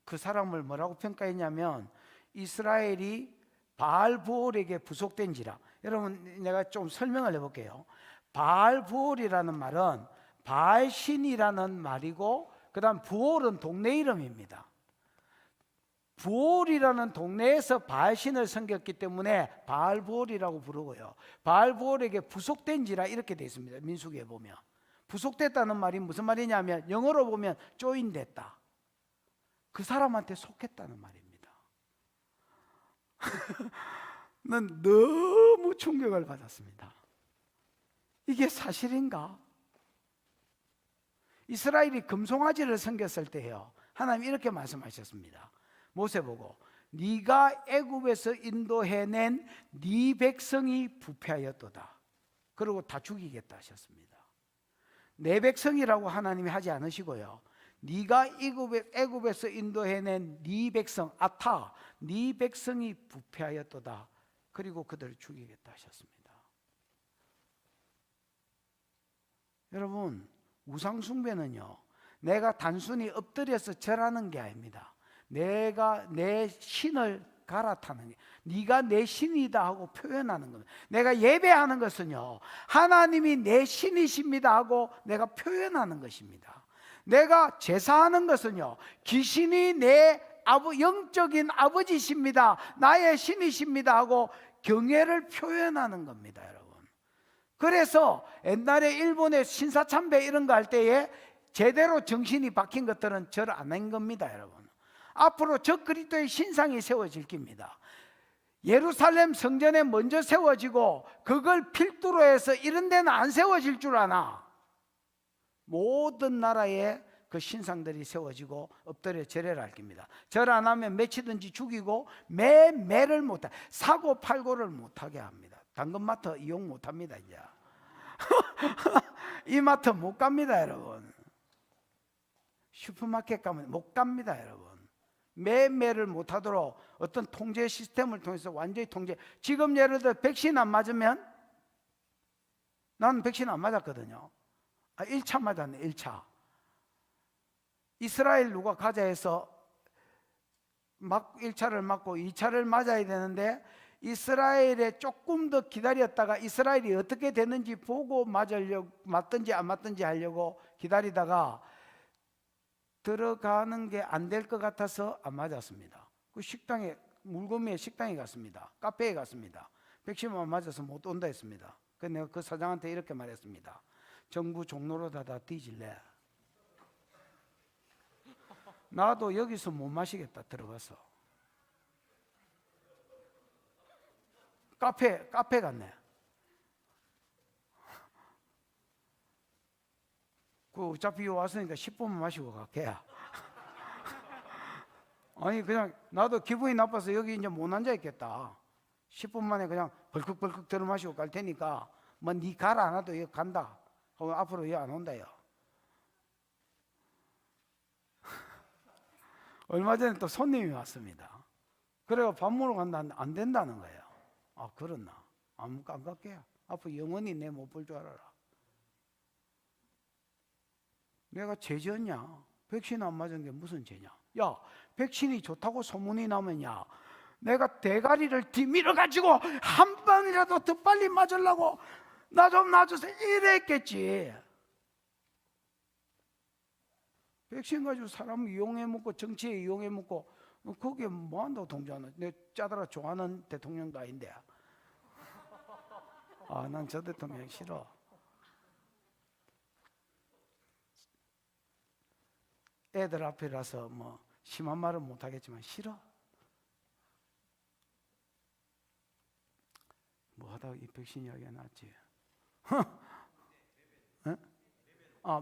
그 사람을 뭐라고 평가했냐면 이스라엘이 바알보올에게 부속된지라. 여러분 내가 좀 설명을 해볼게요. 바알보올이라는 말은 바알신이라는 말이고, 그 다음 부올은 동네 이름입니다. 부올이라는 동네에서 바알신을 섬겼기 때문에 바알부올이라고 부르고요, 바알부올에게 부속된지라 이렇게 되어 있습니다. 민수기에 보면 부속됐다는 말이 무슨 말이냐면 영어로 보면 조인됐다. 그 사람한테 속했다는 말입니다. 난 너무 충격을 받았습니다. 이게 사실인가? 이스라엘이 금송아지를 섬겼을 때요, 하나님 이렇게 말씀하셨습니다. 모세 보고 네가 애굽에서 인도해낸 네 백성이 부패하였도다. 그리고 다 죽이겠다 하셨습니다. 내 백성이라고 하나님이 하지 않으시고요, 네가 애굽에서 인도해낸 네 백성 아타, 네 백성이 부패하였도다. 그리고 그들을 죽이겠다 하셨습니다. 여러분, 우상 숭배는요, 내가 단순히 엎드려서 절하는 게 아닙니다. 내가 내 신을 갈아타는 게, 네가 내 신이다 하고 표현하는 겁니다. 내가 예배하는 것은요, 하나님이 내 신이십니다 하고 내가 표현하는 것입니다. 내가 제사하는 것은요, 귀신이 내 영적인 아버지십니다, 나의 신이십니다 하고 경외를 표현하는 겁니다, 여러분. 그래서 옛날에 일본의 신사참배 이런 거 할 때에 제대로 정신이 박힌 것들은 절 안 한 겁니다, 여러분. 앞으로 저 그리스도의 신상이 세워질 겁니다. 예루살렘 성전에 먼저 세워지고 그걸 필두로 해서 이런 데는 안 세워질 줄 아나. 모든 나라에 그 신상들이 세워지고 엎드려 절을 할 겁니다. 절 안 하면 매치든지 죽이고 매매를 못하게, 사고 팔고를 못하게 합니다. 당근마트 이용 못합니다 이제. 이마트 못 갑니다 여러분. 슈퍼마켓 가면 못 갑니다 여러분. 매매를 못하도록 어떤 통제 시스템을 통해서 완전히 통제. 지금 예를 들어 백신 안 맞으면, 나는 백신 안 맞았거든요. 1차 맞았네 1차. 이스라엘 누가 가자해서 막 1차를 맞고 2차를 맞아야 되는데 이스라엘에 조금 더 기다렸다가 이스라엘이 어떻게 됐는지 보고 맞든지 안 맞든지 하려고 기다리다가 들어가는 게 안 될 것 같아서 안 맞았습니다. 그 식당에, 물건미에 식당에 갔습니다. 카페에 갔습니다. 백신만 맞아서 못 온다 했습니다. 그래서 내가 그 사장한테 이렇게 말했습니다. 정부 종로로 닫아 뒤질래? 나도 여기서 못 마시겠다 들어가서. 카페 갔네. 그 어차피 왔으니까 10분만 마시고 갈게야. 아니 그냥 나도 기분이 나빠서 여기 이제 못 앉아 있겠다. 10분 만에 그냥 벌컥벌컥 들어 마시고 갈 테니까 뭐 니 가라 안 와도 여기 간다 하고 앞으로 여기 안 온다요. 얼마 전에 또 손님이 왔습니다. 그래가 밥 먹으러 간다 안 된다는 거예요. 아 그렇나? 안 갈게요. 앞으로 영원히 내 못 볼 줄 알아라. 내가 죄졌냐? 백신 안 맞은 게 무슨 죄냐? 야, 백신이 좋다고 소문이 나면야, 내가 대가리를 뒤밀어 가지고 한 번이라도 더 빨리 맞으려고 나 좀 놔주세요 이랬겠지. 백신 가지고 사람 이용해 먹고 정치에 이용해 먹고 거기에 뭐 한다고 동조하는? 내 짜다라 좋아하는 대통령도 아닌데. 아, 난 저 대통령 싫어. 애들 앞이라서 뭐 심한 말은 못하겠지만 싫어. 뭐 하다가 이 백신 이야기가 나왔지.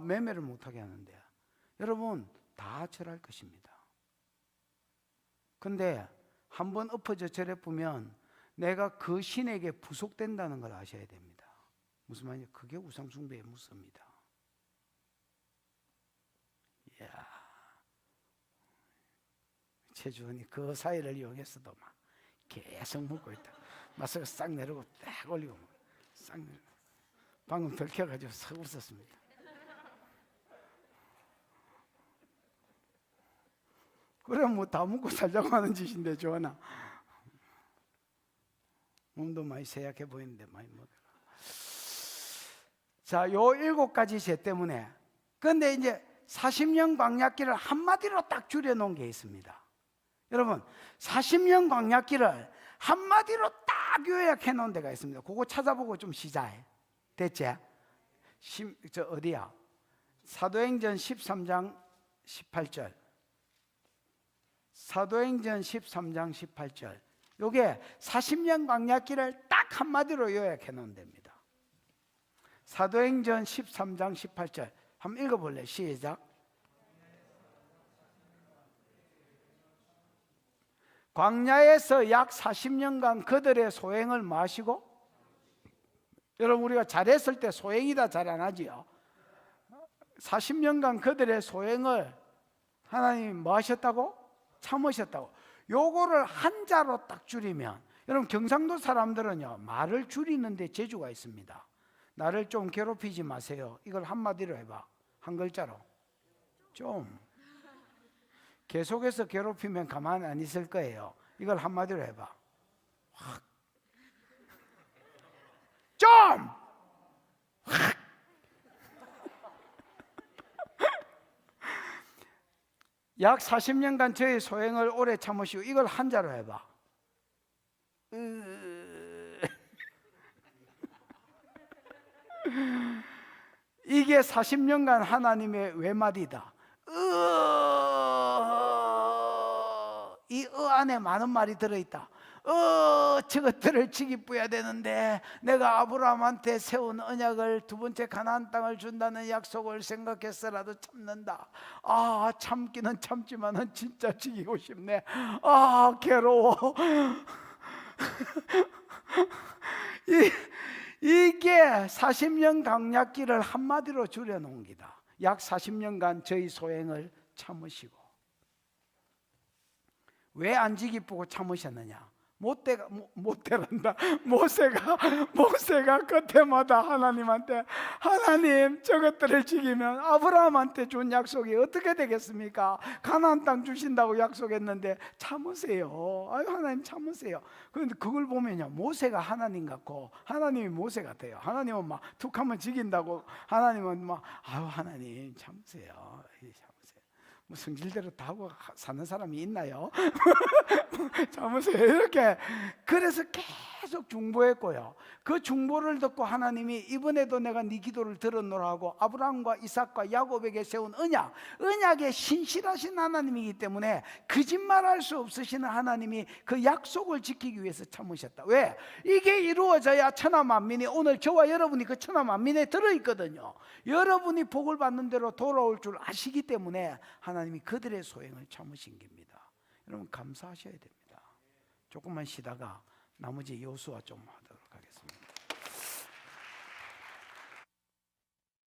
매매를 못하게 하는데 여러분 다 절할 것입니다. 근데 한번 엎어져 절해 보면 내가 그 신에게 부속된다는 걸 아셔야 됩니다. 무슨 말이냐? 그게 우상숭배의 무서입니다. 이야, 최주원이 그 사이를 이용해서도 막 계속 먹고 있다. 마스크 싹 내리고 딱 올리고 싹 내리고. 방금 들켜가지고 싹 웃었습니다. 그래 뭐 다 먹고 살자고 하는 짓인데 주원아. 몸도 많이 쇠약해 보이는데 많이 먹어라. 자, 요 7가지 죄 때문에. 근데 이제 40년 광야길을 한마디로 딱 줄여놓은 게 있습니다. 여러분 40년 광야길을 한마디로 딱 요약해 놓은 데가 있습니다. 그거 찾아보고 좀 시작해. 됐지? 어디야? 사도행전 13장 18절. 사도행전 13장 18절. 요게 40년 광야길을 딱 한마디로 요약해 놓은 됩니다. 사도행전 13장 18절. 한번 읽어볼래? 시작. 광야에서 약 40년간 그들의 소행을 마시고, 여러분 우리가 잘했을 때 소행이다 잘 안 하지요. 40년간 그들의 소행을 하나님이 뭐 하셨다고? 참으셨다고. 요거를 한자로 딱 줄이면, 여러분 경상도 사람들은요 말을 줄이는데 재주가 있습니다. 나를 좀 괴롭히지 마세요. 이걸 한마디로 해봐. 한 글자로. 좀. 계속해서 괴롭히면 가만 안 있을 거예요. 이걸 한마디로 해봐. 확. 좀! 확! 약 40년간 저희 소행을 오래 참으시고, 이걸 한자로 해봐. 이게 40년간 하나님의 외마디다. 이 안에 많은 말이 들어있다. 저것들을 지기뿌야 되는데 내가 아브라함한테 세운 언약을, 두 번째 가나안 땅을 준다는 약속을 생각해서라도 참는다. 아, 참기는 참지만은 진짜 지기고 싶네. 아, 괴로워. 이게 40년 강약기를 한마디로 줄여놓은 기다. 약 40년간 저희 소행을 참으시고. 왜 안 지기쁘고 참으셨느냐? 못되란다. 모세가 그때마다 하나님한테, 하나님 저것들을 지키면 아브라함한테 준 약속이 어떻게 되겠습니까? 가나안 땅 주신다고 약속했는데 참으세요. 아유 하나님 참으세요. 그런데 그걸 보면요 모세가 하나님 같고 하나님이 모세 같아요. 하나님은 막 툭 하면 지킨다고, 하나님은 막 아유 하나님 참으세요. 뭐 성질대로 다 하고 사는 사람이 있나요? 참으세요. 이렇게. 그래서 계속 중보했고요. 그 중보를 듣고 하나님이 이번에도 내가 네 기도를 들었노라 하고 아브라함과 이삭과 야곱에게 세운 언약에 신실하신 하나님이기 때문에 거짓말할 수 없으시는 하나님이 그 약속을 지키기 위해서 참으셨다. 왜? 이게 이루어져야 천하 만민이, 오늘 저와 여러분이 그 천하 만민에 들어있거든요. 여러분이 복을 받는 대로 돌아올 줄 아시기 때문에 하나님이 그들의 소행을 참으신 겁니다. 여러분 감사하셔야 됩니다. 조금만 쉬다가 나머지 여호수아 좀 하도록.